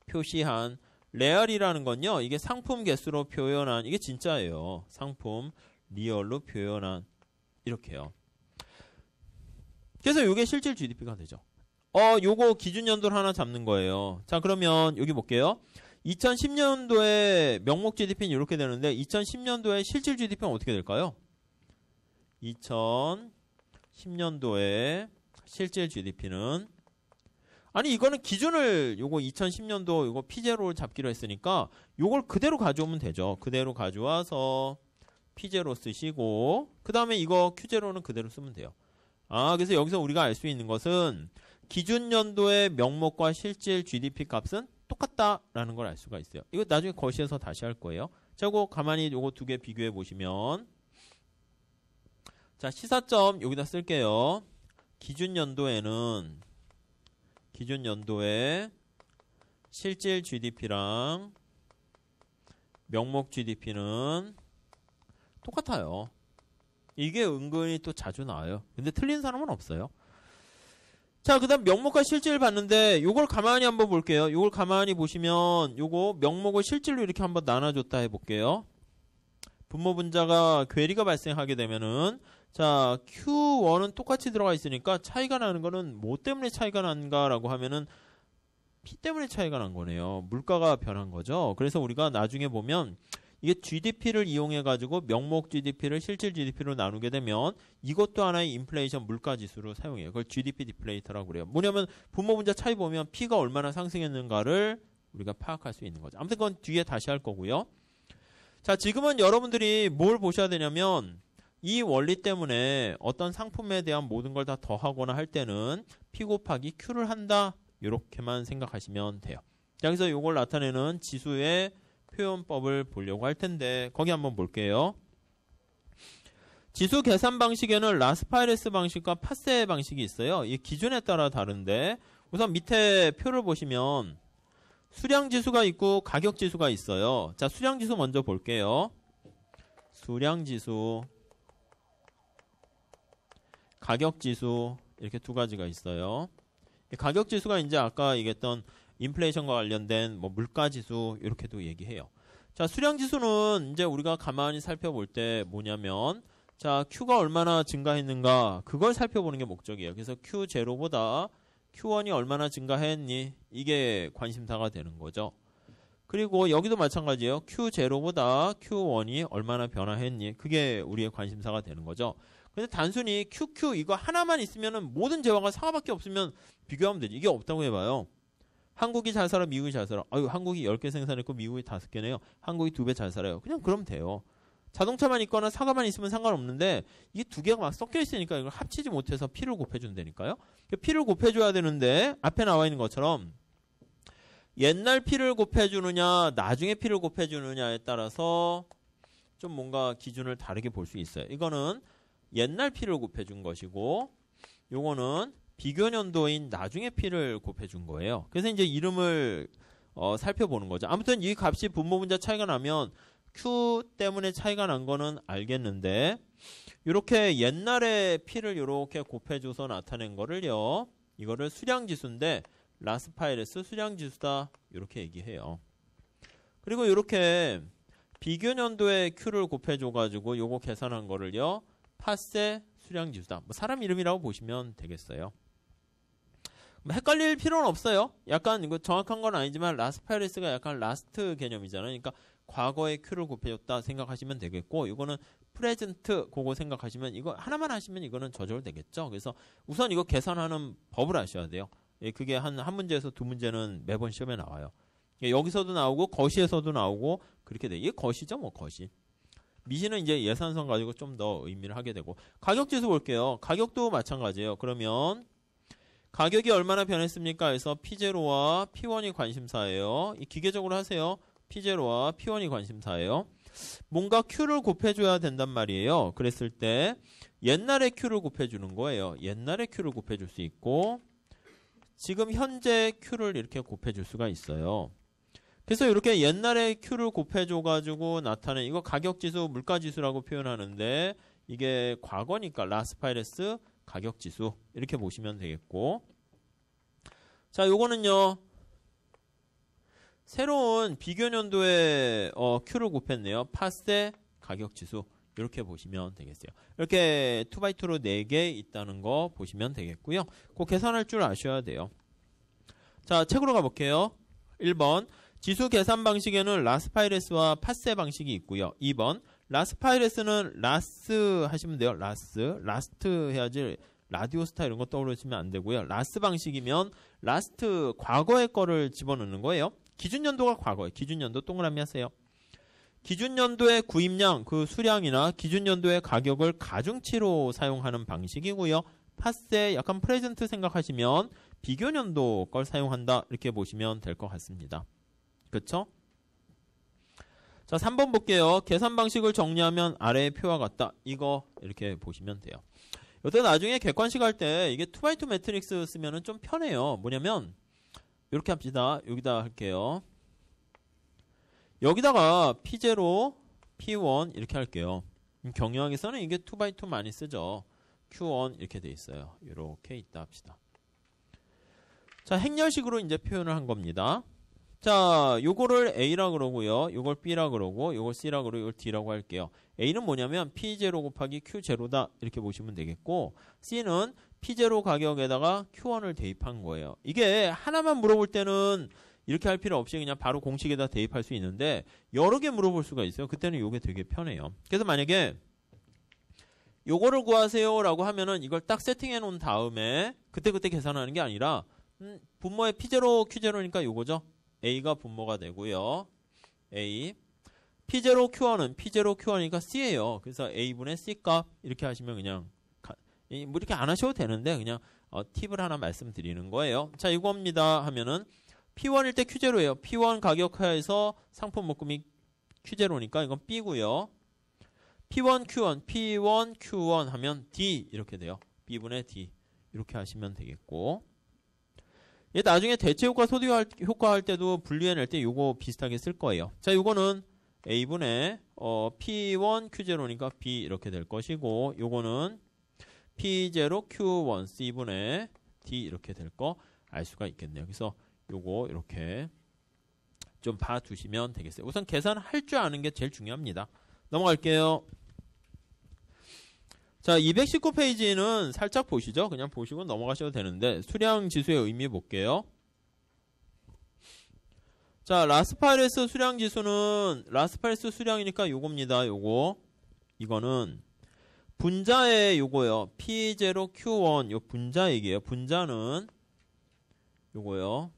표시한 레알이라는 건요. 이게 상품 개수로 표현한 이게 진짜예요. 상품 리얼로 표현한 이렇게요. 그래서 이게 실질 GDP가 되죠. 요거 기준 연도를 하나 잡는 거예요. 자, 그러면 여기 볼게요. 2010년도에 명목 GDP는 이렇게 되는데 2010년도에 실질 GDP는 어떻게 될까요? 2010년도에 실질 GDP는 아니 이거는 기준을 요거 2010년도 요거 P0를 잡기로 했으니까 요걸 그대로 가져오면 되죠. 그대로 가져와서 P0 쓰시고 그 다음에 이거 Q0는 그대로 쓰면 돼요. 그래서 여기서 우리가 알 수 있는 것은 기준 연도의 명목과 실질 GDP 값은 똑같다라는 걸 알 수가 있어요. 이거 나중에 거시에서 다시 할 거예요. 자, 요거 가만히 요거 두 개 비교해 보시면 자, 시사점 여기다 쓸게요. 기준 연도에는 기준 연도에 실질 GDP랑 명목 GDP는 똑같아요. 이게 은근히 또 자주 나와요. 근데 틀린 사람은 없어요. 자, 그 다음 명목과 실질을 봤는데 요걸 가만히 한번 볼게요. 요걸 가만히 보시면 요거 명목을 실질로 이렇게 한번 나눠줬다 해볼게요. 분모 분자가 괴리가 발생하게 되면은 자, Q1은 똑같이 들어가 있으니까 차이가 나는 거는 뭐 때문에 차이가 난가라고 하면은 P 때문에 차이가 난 거네요. 물가가 변한 거죠. 그래서 우리가 나중에 보면 이게 GDP를 이용해 가지고 명목 GDP를 실질 GDP로 나누게 되면 이것도 하나의 인플레이션 물가 지수로 사용해요. 그걸 GDP 디플레이터라고 그래요. 뭐냐면 분모 분자 차이 보면 P가 얼마나 상승했는가를 우리가 파악할 수 있는 거죠. 아무튼 그건 뒤에 다시 할 거고요. 자, 지금은 여러분들이 뭘 보셔야 되냐면 이 원리 때문에 어떤 상품에 대한 모든 걸 다 더하거나 할 때는 P 곱하기 Q를 한다. 이렇게만 생각하시면 돼요. 자, 여기서 이걸 나타내는 지수의 표현법을 보려고 할 텐데 거기 한번 볼게요. 지수 계산 방식에는 라스파이레스 방식과 파세 방식이 있어요. 이 기준에 따라 다른데 우선 밑에 표를 보시면 수량지수가 있고 가격지수가 있어요. 자, 수량지수 먼저 볼게요. 수량지수 가격지수 이렇게 두 가지가 있어요. 가격지수가 이제 아까 얘기했던 인플레이션과 관련된 뭐 물가지수 이렇게도 얘기해요. 자, 수량지수는 이제 우리가 가만히 살펴볼 때 뭐냐면 자, Q가 얼마나 증가했는가 그걸 살펴보는 게 목적이에요. 그래서 Q0보다 Q1이 얼마나 증가했니 이게 관심사가 되는 거죠. 그리고 여기도 마찬가지예요. Q0보다 Q1이 얼마나 변화했니 그게 우리의 관심사가 되는 거죠. 근데 단순히 QQ 이거 하나만 있으면은 모든 재화가 상하밖에 없으면 비교하면 되지. 이게 없다고 해봐요. 한국이 잘 살아, 미국이 잘 살아. 한국이 10개 생산했고 미국이 5개네요. 한국이 2배 잘 살아요. 그냥 그러면 돼요. 자동차만 있거나 사과만 있으면 상관없는데 이게 두 개가 막 섞여 있으니까 이걸 합치지 못해서 P를 곱해준다니까요. P를 곱해줘야 되는데 앞에 나와 있는 것처럼 옛날 P를 곱해주느냐 나중에 P를 곱해주느냐에 따라서 좀 뭔가 기준을 다르게 볼 수 있어요. 이거는 옛날 P를 곱해준 것이고 요거는 비교년도인 나중에 P를 곱해준 거예요. 그래서 이제 이름을 살펴보는 거죠. 아무튼 이 값이 분모 분자 차이가 나면 Q 때문에 차이가 난 거는 알겠는데 이렇게 옛날에 P를 이렇게 곱해줘서 나타낸 거를요. 이거를 수량지수인데 라스파이레스 수량지수다 이렇게 얘기해요. 그리고 이렇게 비교년도에 Q를 곱해줘가지고 요거 계산한 거를요. 파세 수량지수다. 뭐 사람 이름이라고 보시면 되겠어요. 헷갈릴 필요는 없어요. 약간 이거 정확한 건 아니지만 라스파이레스가 약간 라스트 개념이잖아요. 그러니까 과거에 Q를 곱해줬다 생각하시면 되겠고 이거는 프레젠트 그거 생각하시면 이거 하나만 하시면 이거는 저절로 되겠죠. 그래서 우선 이거 계산하는 법을 아셔야 돼요. 그게 한 문제에서 두 문제는 매번 시험에 나와요. 여기서도 나오고 거시에서도 나오고 그렇게 돼. 이게 거시죠, 뭐 거시. 미시는 이제 예산선 가지고 좀 더 의미를 하게 되고 가격지수 볼게요. 가격도 마찬가지예요. 그러면 가격이 얼마나 변했습니까? 그래서 P0와 P1이 관심사예요. 이 기계적으로 하세요. P0와 P1이 관심사예요. 뭔가 Q를 곱해줘야 된단 말이에요. 그랬을 때 옛날에 Q를 곱해주는 거예요. 옛날에 Q를 곱해줄 수 있고 지금 현재 Q를 이렇게 곱해줄 수가 있어요. 그래서 이렇게 옛날에 Q를 곱해줘가지고 나타낸 이거 가격지수, 물가지수라고 표현하는데 이게 과거니까 라스파이레스 가격지수 이렇게 보시면 되겠고 자 요거는요. 새로운 비교년도에 Q를 곱했네요. 파세 가격지수 이렇게 보시면 되겠어요. 이렇게 2x2로 4개 있다는 거 보시면 되겠고요. 꼭 계산할 줄 아셔야 돼요. 자 책으로 가볼게요. 1번 지수 계산 방식에는 라스파이레스와 파세 방식이 있고요. 2번 라스파이레스는 라스 하시면 돼요. 라스트 해야지 라디오스타 이런 거 떠오르시면 안 되고요. 라스 방식이면 라스트 과거의 거를 집어넣는 거예요. 기준연도가 과거예요. 기준연도 동그라미 하세요. 기준연도의 구입량, 그 수량이나 기준연도의 가격을 가중치로 사용하는 방식이고요. 파세 약간 프레젠트 생각하시면 비교년도 걸 사용한다 이렇게 보시면 될 것 같습니다. 그쵸? 자 3번 볼게요. 계산 방식을 정리하면 아래의 표와 같다. 이거 이렇게 보시면 돼요. 이때 나중에 객관식 할 때 이게 2x2 매트릭스 쓰면은 좀 편해요. 뭐냐면 이렇게 합시다. 여기다 할게요. 여기다가 P0, P1 이렇게 할게요. 경영학에서는 이게 2x2 많이 쓰죠. Q1 이렇게 돼 있어요. 이렇게 있다 합시다. 자, 행렬식으로 이제 표현을 한 겁니다. 자, 요거를 A라 그러고요. 요걸 B라 그러고, 요걸 C라 그러고, 요걸 D라고 할게요. A는 뭐냐면 P0 곱하기 Q0다 이렇게 보시면 되겠고, C는 P0 가격에다가 Q1을 대입한 거예요. 이게 하나만 물어볼 때는 이렇게 할 필요 없이 그냥 바로 공식에다 대입할 수 있는데 여러 개 물어볼 수가 있어요. 그때는 요게 되게 편해요. 그래서 만약에 요거를 구하세요 라고 하면은 이걸 딱 세팅해 놓은 다음에 그때그때 계산하는 게 아니라 분모의 P0, Q0니까 요거죠. A가 분모가 되고요. A P0, Q1은 P0, Q1이니까 C예요. 그래서 A분의 C값 이렇게 하시면 그냥 뭐 이렇게 안 하셔도 되는데 그냥 팁을 하나 말씀드리는 거예요. 자 이겁니다 하면은 P1일 때 Q0예요. P1 가격하에서 상품 목금이 Q0니까 이건 B고요. P1, Q1, P1, Q1 하면 D 이렇게 돼요. B분의 D 이렇게 하시면 되겠고 얘 나중에 대체효과, 소득효과 할 때도 분리해낼 때 요거 비슷하게 쓸 거예요. 자 요거는 A분의 P1, Q0니까 B 이렇게 될 것이고 요거는 P0, Q1, C분의 D 이렇게 될 거 알 수가 있겠네요. 그래서 요거 이렇게 좀 봐두시면 되겠어요. 우선 계산할 줄 아는 게 제일 중요합니다. 넘어갈게요. 자, 219페이지는 살짝 보시죠. 그냥 보시고 넘어가셔도 되는데 수량 지수의 의미 볼게요. 자, 라스파이레스 수량 지수는 라스파이레스 수량이니까 요겁니다. 요거. 이거는 분자의 요거요. P0, Q1 요 분자 얘기예요. 분자는 요거요.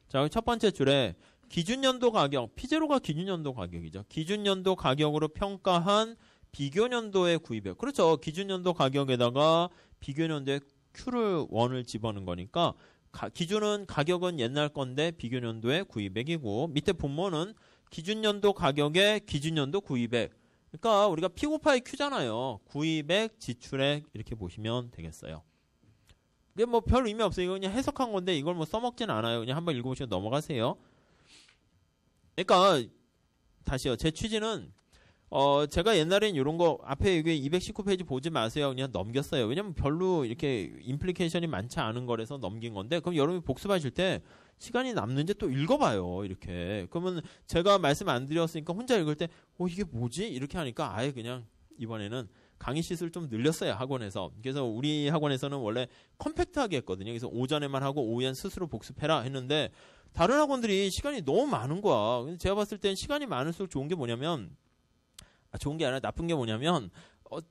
자, 첫 번째 줄에 기준연도 가격, P0가 기준연도 가격이죠. 기준연도 가격으로 평가한 비교년도의 구입액. 그렇죠. 기준연도 가격에다가 비교년도에 Q를 1을 집어넣은 거니까 기준은 가격은 옛날 건데 비교년도의 구입액이고 밑에 분모는 기준연도 가격의 기준연도 구입액. 그러니까 우리가 P 곱하기 Q잖아요. 구입액, 지출액 이렇게 보시면 되겠어요. 이게 뭐 별 의미 없어요. 이거 그냥 해석한 건데 이걸 뭐 써먹진 않아요. 그냥 한번 읽어보시고 넘어가세요. 그러니까 다시요. 제 취지는 제가 옛날엔 이런 거 앞에 이게 219페이지 보지 마세요. 그냥 넘겼어요. 왜냐면 별로 이렇게 임플리케이션이 많지 않은 거라서 넘긴 건데, 그럼 여러분이 복습하실 때 시간이 남는지 또 읽어봐요. 이렇게. 그러면 제가 말씀 안 드렸으니까 혼자 읽을 때, 이게 뭐지? 이렇게 하니까 아예 그냥 이번에는 강의 시수를 좀 늘렸어요. 학원에서. 그래서 우리 학원에서는 원래 컴팩트하게 했거든요. 그래서 오전에만 하고 오후엔 스스로 복습해라 했는데, 다른 학원들이 시간이 너무 많은 거야. 근데 제가 봤을 땐 시간이 많을수록 좋은 게 뭐냐면, 좋은 게 아니라 나쁜 게 뭐냐면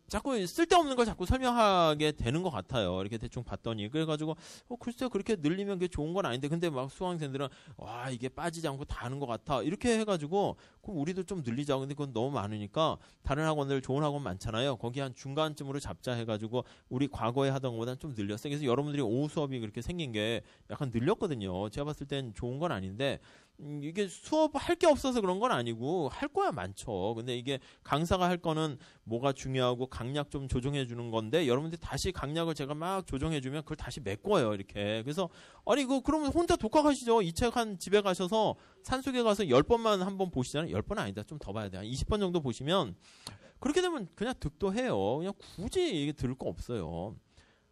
자꾸 쓸데없는 걸 자꾸 설명하게 되는 것 같아요. 이렇게 대충 봤더니. 그래가지고 글쎄요, 그렇게 늘리면 그게 좋은 건 아닌데, 근데 막 수강생들은 와, 이게 빠지지 않고 다 하는 것 같아, 이렇게 해가지고 그럼 우리도 좀 늘리자. 근데 그건 너무 많으니까 다른 학원들 좋은 학원 많잖아요. 거기 한 중간쯤으로 잡자 해가지고 우리 과거에 하던 것보다는 좀 늘렸어요. 그래서 여러분들이 오후 수업이 그렇게 생긴 게 약간 늘렸거든요. 제가 봤을 땐 좋은 건 아닌데, 이게 수업 할 게 없어서 그런 건 아니고 할 거야 많죠. 근데 이게 강사가 할 거는 뭐가 중요하고 강약 좀 조정해 주는 건데, 여러분들이 다시 강약을 제가 막 조정해 주면 그걸 다시 메꿔요. 이렇게. 그래서 아니 그러면 혼자 독학하시죠. 이 책 한 집에 가셔서 산속에 가서 10번만 한번 보시잖아요. 10번 아니다. 좀 더 봐야 돼. 한 20번 정도 보시면 그렇게 되면 그냥 득도해요. 그냥 굳이 이게 들을 거 없어요.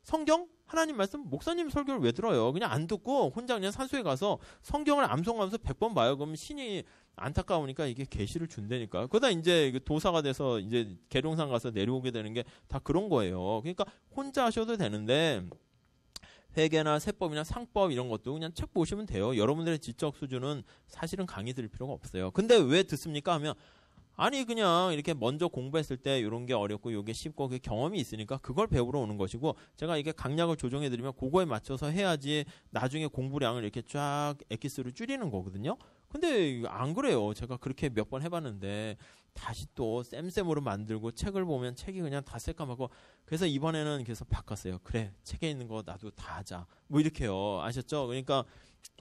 성경? 하나님 말씀? 목사님 설교를 왜 들어요? 그냥 안 듣고 혼자 그냥 산속에 가서 성경을 암송하면서 100번 봐요. 그러면 신이 안타까우니까 이게 계시를 준다니까. 그러다 이제 도사가 돼서 이제 계룡산 가서 내려오게 되는 게 다 그런 거예요. 그러니까 혼자 하셔도 되는데, 회계나 세법이나 상법 이런 것도 그냥 책 보시면 돼요. 여러분들의 지적 수준은 사실은 강의 들을 필요가 없어요. 근데 왜 듣습니까? 하면 아니 그냥 이렇게 먼저 공부했을 때 이런 게 어렵고 이게 쉽고 그 경험이 있으니까 그걸 배우러 오는 것이고, 제가 이게 강약을 조정해 드리면 그거에 맞춰서 해야지 나중에 공부량을 이렇게 쫙 엑기스로 줄이는 거거든요. 근데 안 그래요. 제가 그렇게 몇 번 해봤는데 다시 또 쌤쌤으로 만들고 책을 보면 책이 그냥 다 새까맣고, 그래서 이번에는 계속 바꿨어요. 그래, 책에 있는 거 나도 다 하자. 뭐 이렇게요. 아셨죠? 그러니까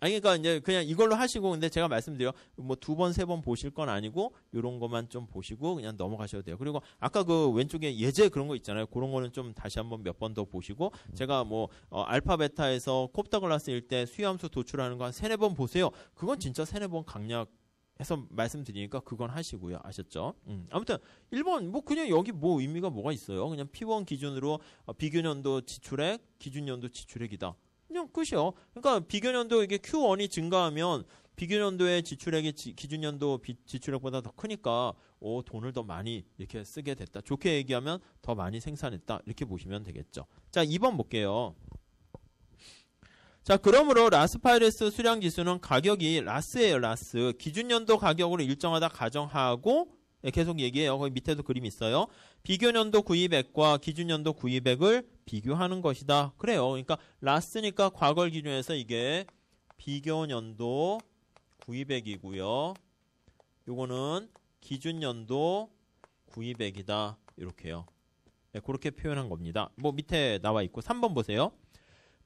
이제 그냥 이걸로 하시고, 근데 제가 말씀드려 뭐 2번, 3번 보실 건 아니고 요런 것만 좀 보시고 그냥 넘어가셔도 돼요. 그리고 아까 그 왼쪽에 예제 그런 거 있잖아요. 그런 거는 좀 다시 한번 몇 번 더 보시고, 제가 뭐 알파 베타에서 콥다글라스일 때 수위함수 도출하는 거 한 3-4번 보세요. 그건 진짜 3-4번 강약해서 말씀드리니까 그건 하시고요. 아셨죠? 아무튼 1번 뭐 그냥 여기 뭐 의미가 뭐가 있어요. 그냥 P1 기준으로 비교년도 지출액, 기준연도 지출액이다. 그냥 끝이요. 그러니까 비교년도 이게 Q1이 증가하면 비교년도의 지출액이 기준년도 지출액보다 더 크니까 돈을 더 많이 이렇게 쓰게 됐다. 좋게 얘기하면 더 많이 생산했다. 이렇게 보시면 되겠죠. 자, 2번 볼게요. 자, 그러므로 라스파이레스 수량지수는 가격이 라스예요. 라스. 기준년도 가격으로 일정하다 가정하고, 계속 얘기해요. 거기 밑에도 그림 있어요. 비교년도 구입액과 기준년도 구입액을 비교하는 것이다. 그래요. 그러니까 라스니까 과거를 기준해서 이게 비교년도 구입액이고요. 요거는 기준년도 구입액이다. 이렇게요. 네, 그렇게 표현한 겁니다. 뭐 밑에 나와 있고 3번 보세요.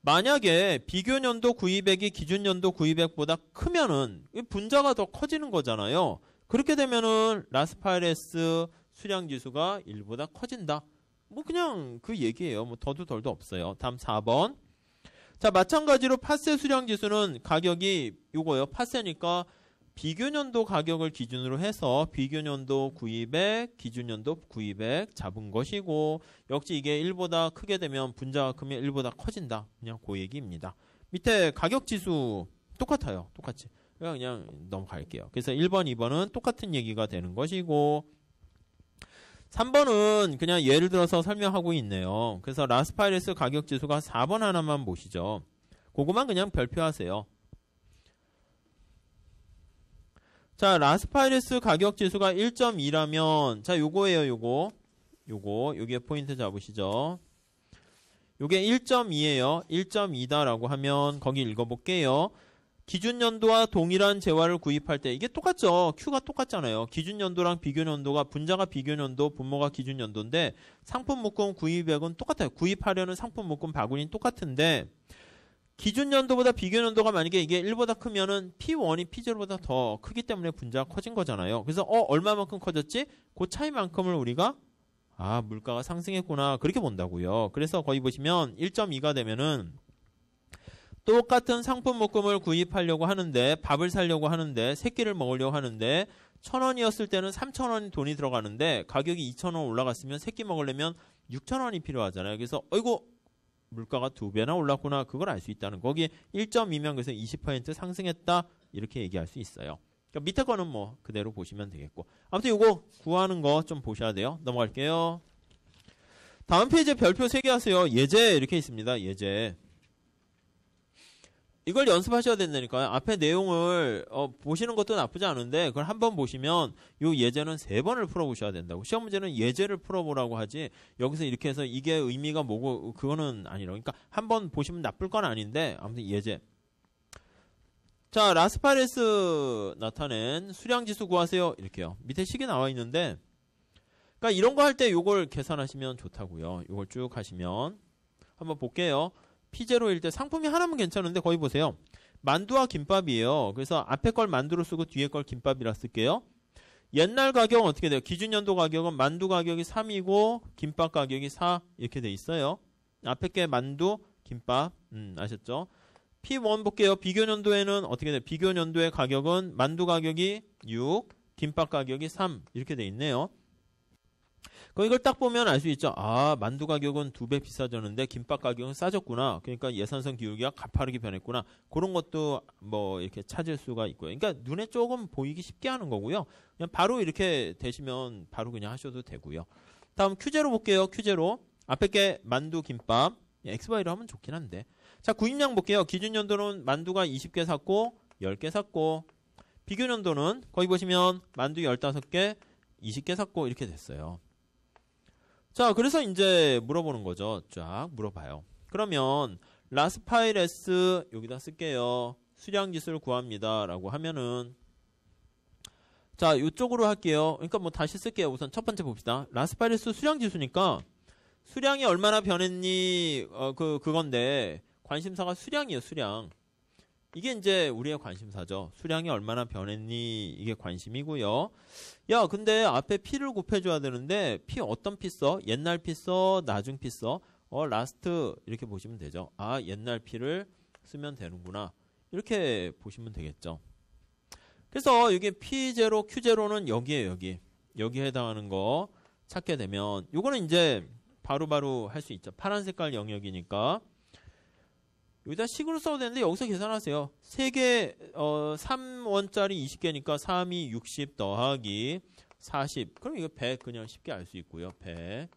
만약에 비교년도 구입액이 기준년도 구입액보다 크면은 분자가 더 커지는 거잖아요. 그렇게 되면은 라스파이레스 수량지수가 1보다 커진다. 뭐 그냥 그 얘기예요. 뭐 더도 덜도 없어요. 다음 4번. 자, 마찬가지로 파세 수량지수는 가격이 요거예요. 파세니까 비교년도 가격을 기준으로 해서 비교년도 구입액, 기준년도 구입액 잡은 것이고, 역시 이게 1보다 크게 되면 분자가 크면 1보다 커진다. 그냥 그 얘기입니다. 밑에 가격지수 똑같아요. 똑같이. 그냥 넘어갈게요. 그래서 1번, 2번은 똑같은 얘기가 되는 것이고, 3번은 그냥 예를 들어서 설명하고 있네요. 그래서 라스파이레스 가격지수가 4번 하나만 보시죠. 그거만 그냥 별표하세요. 자, 라스파이레스 가격지수가 1.2라면, 자, 요거예요, 요게 포인트 잡으시죠. 요게 1.2예요. 1.2다라고 하면 거기 읽어볼게요. 기준연도와 동일한 재화를 구입할 때 이게 똑같죠. Q가 똑같잖아요. 기준연도랑 비교연도가 분자가 비교연도, 분모가 기준연도인데 상품 묶음 구입액은 똑같아요. 구입하려는 상품 묶음 바구니는 똑같은데 기준연도보다 비교연도가 만약에 이게 1보다 크면은 P1이 P0보다 더 크기 때문에 분자가 커진 거잖아요. 그래서 얼마만큼 커졌지? 그 차이만큼을 우리가 물가가 상승했구나. 그렇게 본다고요. 그래서 거기 보시면 1.2가 되면은 똑같은 상품 묶음을 구입하려고 하는데 밥을 사려고 하는데 세 끼를 먹으려고 하는데 1,000원이었을 때는 3,000원 돈이 들어가는데 가격이 2,000원 올라갔으면 세 끼 먹으려면 6,000원이 필요하잖아요. 그래서 어이구 물가가 2배나 올랐구나. 그걸 알 수 있다는 거기 1.2면 그래서 20% 상승했다. 이렇게 얘기할 수 있어요. 그러니까 밑에 거는 뭐 그대로 보시면 되겠고. 아무튼 이거 구하는 거 좀 보셔야 돼요. 넘어갈게요. 다음 페이지에 별표 3개 하세요. 예제 이렇게 있습니다. 예제. 이걸 연습하셔야 된다니까요. 앞에 내용을 보시는 것도 나쁘지 않은데 그걸 한번 보시면 이 예제는 3번을 풀어보셔야 된다고. 시험 문제는 예제를 풀어보라고 하지 여기서 이렇게 해서 이게 의미가 뭐고 그거는 아니라고. 그러니까 한번 보시면 나쁠 건 아닌데 아무튼 예제. 자, 라스파레스 나타낸 수량지수 구하세요. 이렇게요. 밑에 식이 나와 있는데 그러니까 이런 거 할 때 요걸 계산하시면 좋다고요. 요걸 쭉 하시면 한번 볼게요. P0일 때 상품이 하나면 괜찮은데 거기 보세요. 만두와 김밥이에요. 그래서 앞에 걸 만두로 쓰고 뒤에 걸 김밥이라 쓸게요. 옛날 가격은 어떻게 돼요? 기준연도 가격은 만두 가격이 3이고 김밥 가격이 4 이렇게 돼 있어요. 앞에 게 만두, 김밥 아셨죠? P1 볼게요. 비교연도에는 어떻게 돼요? 비교연도의 가격은 만두 가격이 6, 김밥 가격이 3 이렇게 돼 있네요. 그럼 이걸 딱 보면 알 수 있죠. 아, 만두 가격은 2배 비싸졌는데 김밥 가격은 싸졌구나. 그러니까 예산성 기울기가 가파르게 변했구나. 그런 것도 뭐 이렇게 찾을 수가 있고요. 그러니까 눈에 조금 보이기 쉽게 하는 거고요. 그냥 바로 이렇게 되시면 바로 그냥 하셔도 되고요. 다음 Q0 볼게요. Q0 앞에 게 만두, 김밥 XY로 하면 좋긴 한데. 자, 구입량 볼게요. 기준연도는 만두가 20개 샀고 10개 샀고 비교연도는 거기 보시면 만두 15개 20개 샀고 이렇게 됐어요. 자, 그래서 이제 물어보는 거죠. 쫙 물어봐요. 그러면 라스파이레스 여기다 쓸게요. 수량지수를 구합니다. 라고 하면은 자, 이쪽으로 할게요. 그러니까 뭐 다시 쓸게요. 우선 첫 번째 봅시다. 라스파이레스 수량지수니까 수량이 얼마나 변했니 그건데 관심사가 수량이에요. 수량. 이게 이제 우리의 관심사죠. 수량이 얼마나 변했니 이게 관심이고요. 야, 근데 앞에 P를 곱해줘야 되는데 P 어떤 P 써? 옛날 P 써? 나중 P 써? 라스트 이렇게 보시면 되죠. 아, 옛날 P를 쓰면 되는구나. 이렇게 보시면 되겠죠. 그래서 여기 P0, Q0는 여기에요. 여기에 해당하는 거 찾게 되면 요거는 이제 바로바로 할 수 있죠. 파란 색깔 영역이니까 여기다 식으로 써도 되는데 여기서 계산하세요. 3개 3원짜리 20개니까 3이 60 더하기 40. 그럼 이거 100 그냥 쉽게 알 수 있고요. 100.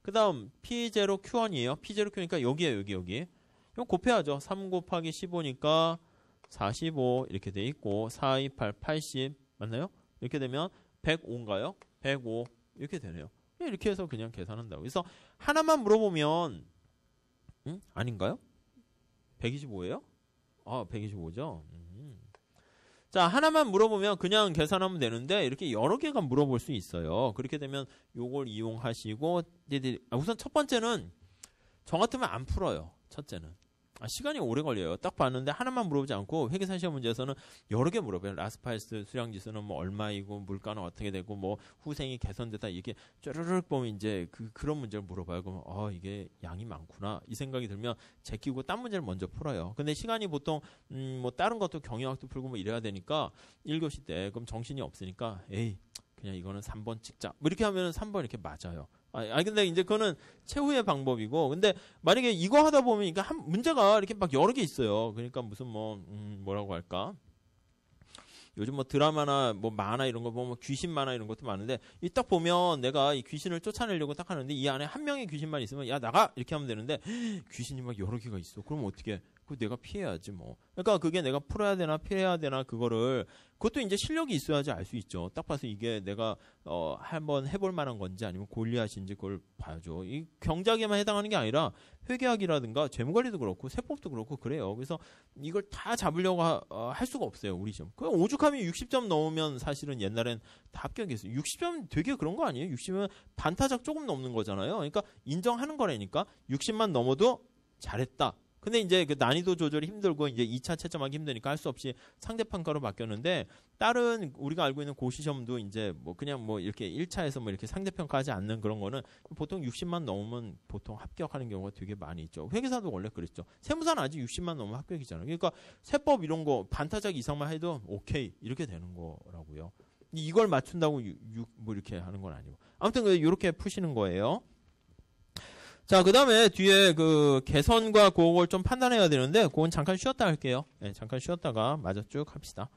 그 다음 P0 Q1이에요. P0 Q니까 여기에요. 여기. 이거 곱해야죠. 3 곱하기 15니까 45 이렇게 돼 있고 4, 2, 8, 80 맞나요? 이렇게 되면 105인가요? 105 이렇게 되네요. 이렇게 해서 그냥 계산한다고. 그래서 하나만 물어보면 아닌가요? 125예요? 아, 125죠. 자, 하나만 물어보면 그냥 계산하면 되는데 이렇게 여러 개가 물어볼 수 있어요. 그렇게 되면 요걸 이용하시고 우선 첫 번째는 저 같으면 안 풀어요. 첫째는. 시간이 오래 걸려요. 딱 봤는데 하나만 물어보지 않고 회계사 시험 문제에서는 여러 개 물어봐요. 라스파이스 수량지수는 뭐 얼마이고 물가는 어떻게 되고 뭐 후생이 개선되다 이게 쭈르륵 보면 이제 그런 문제를 물어봐요. 그러면 이게 양이 많구나 이 생각이 들면 제끼고 딴 문제를 먼저 풀어요. 근데 시간이 보통 뭐 다른 것도 경영학도 풀고 뭐 이래야 되니까 1교시 때 그럼 정신이 없으니까 에이 그냥 이거는 3번 찍자. 뭐 이렇게 하면 3번 이렇게 맞아요. 근데 이제 그거는 최후의 방법이고, 근데 만약에 이거 하다 보면, 그러니까 문제가 이렇게 막 여러 개 있어요. 그러니까 무슨 뭐라고 할까? 요즘 뭐 드라마나 뭐 만화 이런 거 보면 귀신 만화 이런 것도 많은데, 이 딱 보면 내가 이 귀신을 쫓아내려고 딱 하는데 이 안에 한 명의 귀신만 있으면 야, 나가! 이렇게 하면 되는데, 귀신이 막 여러 개가 있어. 그럼 어떻게? 그거 내가 피해야지 뭐. 그러니까 그게 내가 풀어야 되나 피해야 되나 그거를 그것도 이제 실력이 있어야지 알 수 있죠. 딱 봐서 이게 내가 한번 해볼 만한 건지 아니면 골리앗인지 그걸 봐야죠. 이 경작에만 해당하는 게 아니라 회계학이라든가 재무관리도 그렇고 세법도 그렇고 그래요. 그래서 이걸 다 잡으려고 할 수가 없어요. 우리 시험. 그냥 오죽하면 60점 넘으면 사실은 옛날엔 다 합격했어요. 60점 되게 그런 거 아니에요? 60은 반타작 조금 넘는 거잖아요. 그러니까 인정하는 거라니까 60만 넘어도 잘했다. 근데 이제 그 난이도 조절이 힘들고 이제 2차 채점하기 힘드니까 할 수 없이 상대 평가로 바뀌었는데 다른 우리가 알고 있는 고시시험도 이제 뭐 그냥 뭐 이렇게 1차에서 뭐 이렇게 상대 평가하지 않는 그런 거는 보통 60만 넘으면 보통 합격하는 경우가 되게 많이 있죠. 회계사도 원래 그랬죠. 세무사는 아직 60만 넘으면 합격이잖아요. 그러니까 세법 이런 거 반타작 이상만 해도 오케이 이렇게 되는 거라고요. 이걸 맞춘다고 뭐 이렇게 하는 건 아니고. 아무튼 이렇게 푸시는 거예요. 자, 그 다음에 뒤에 그 개선과 그걸 좀 판단해야 되는데, 그건 잠깐 쉬었다 할게요. 네, 잠깐 쉬었다가 마저 쭉 합시다.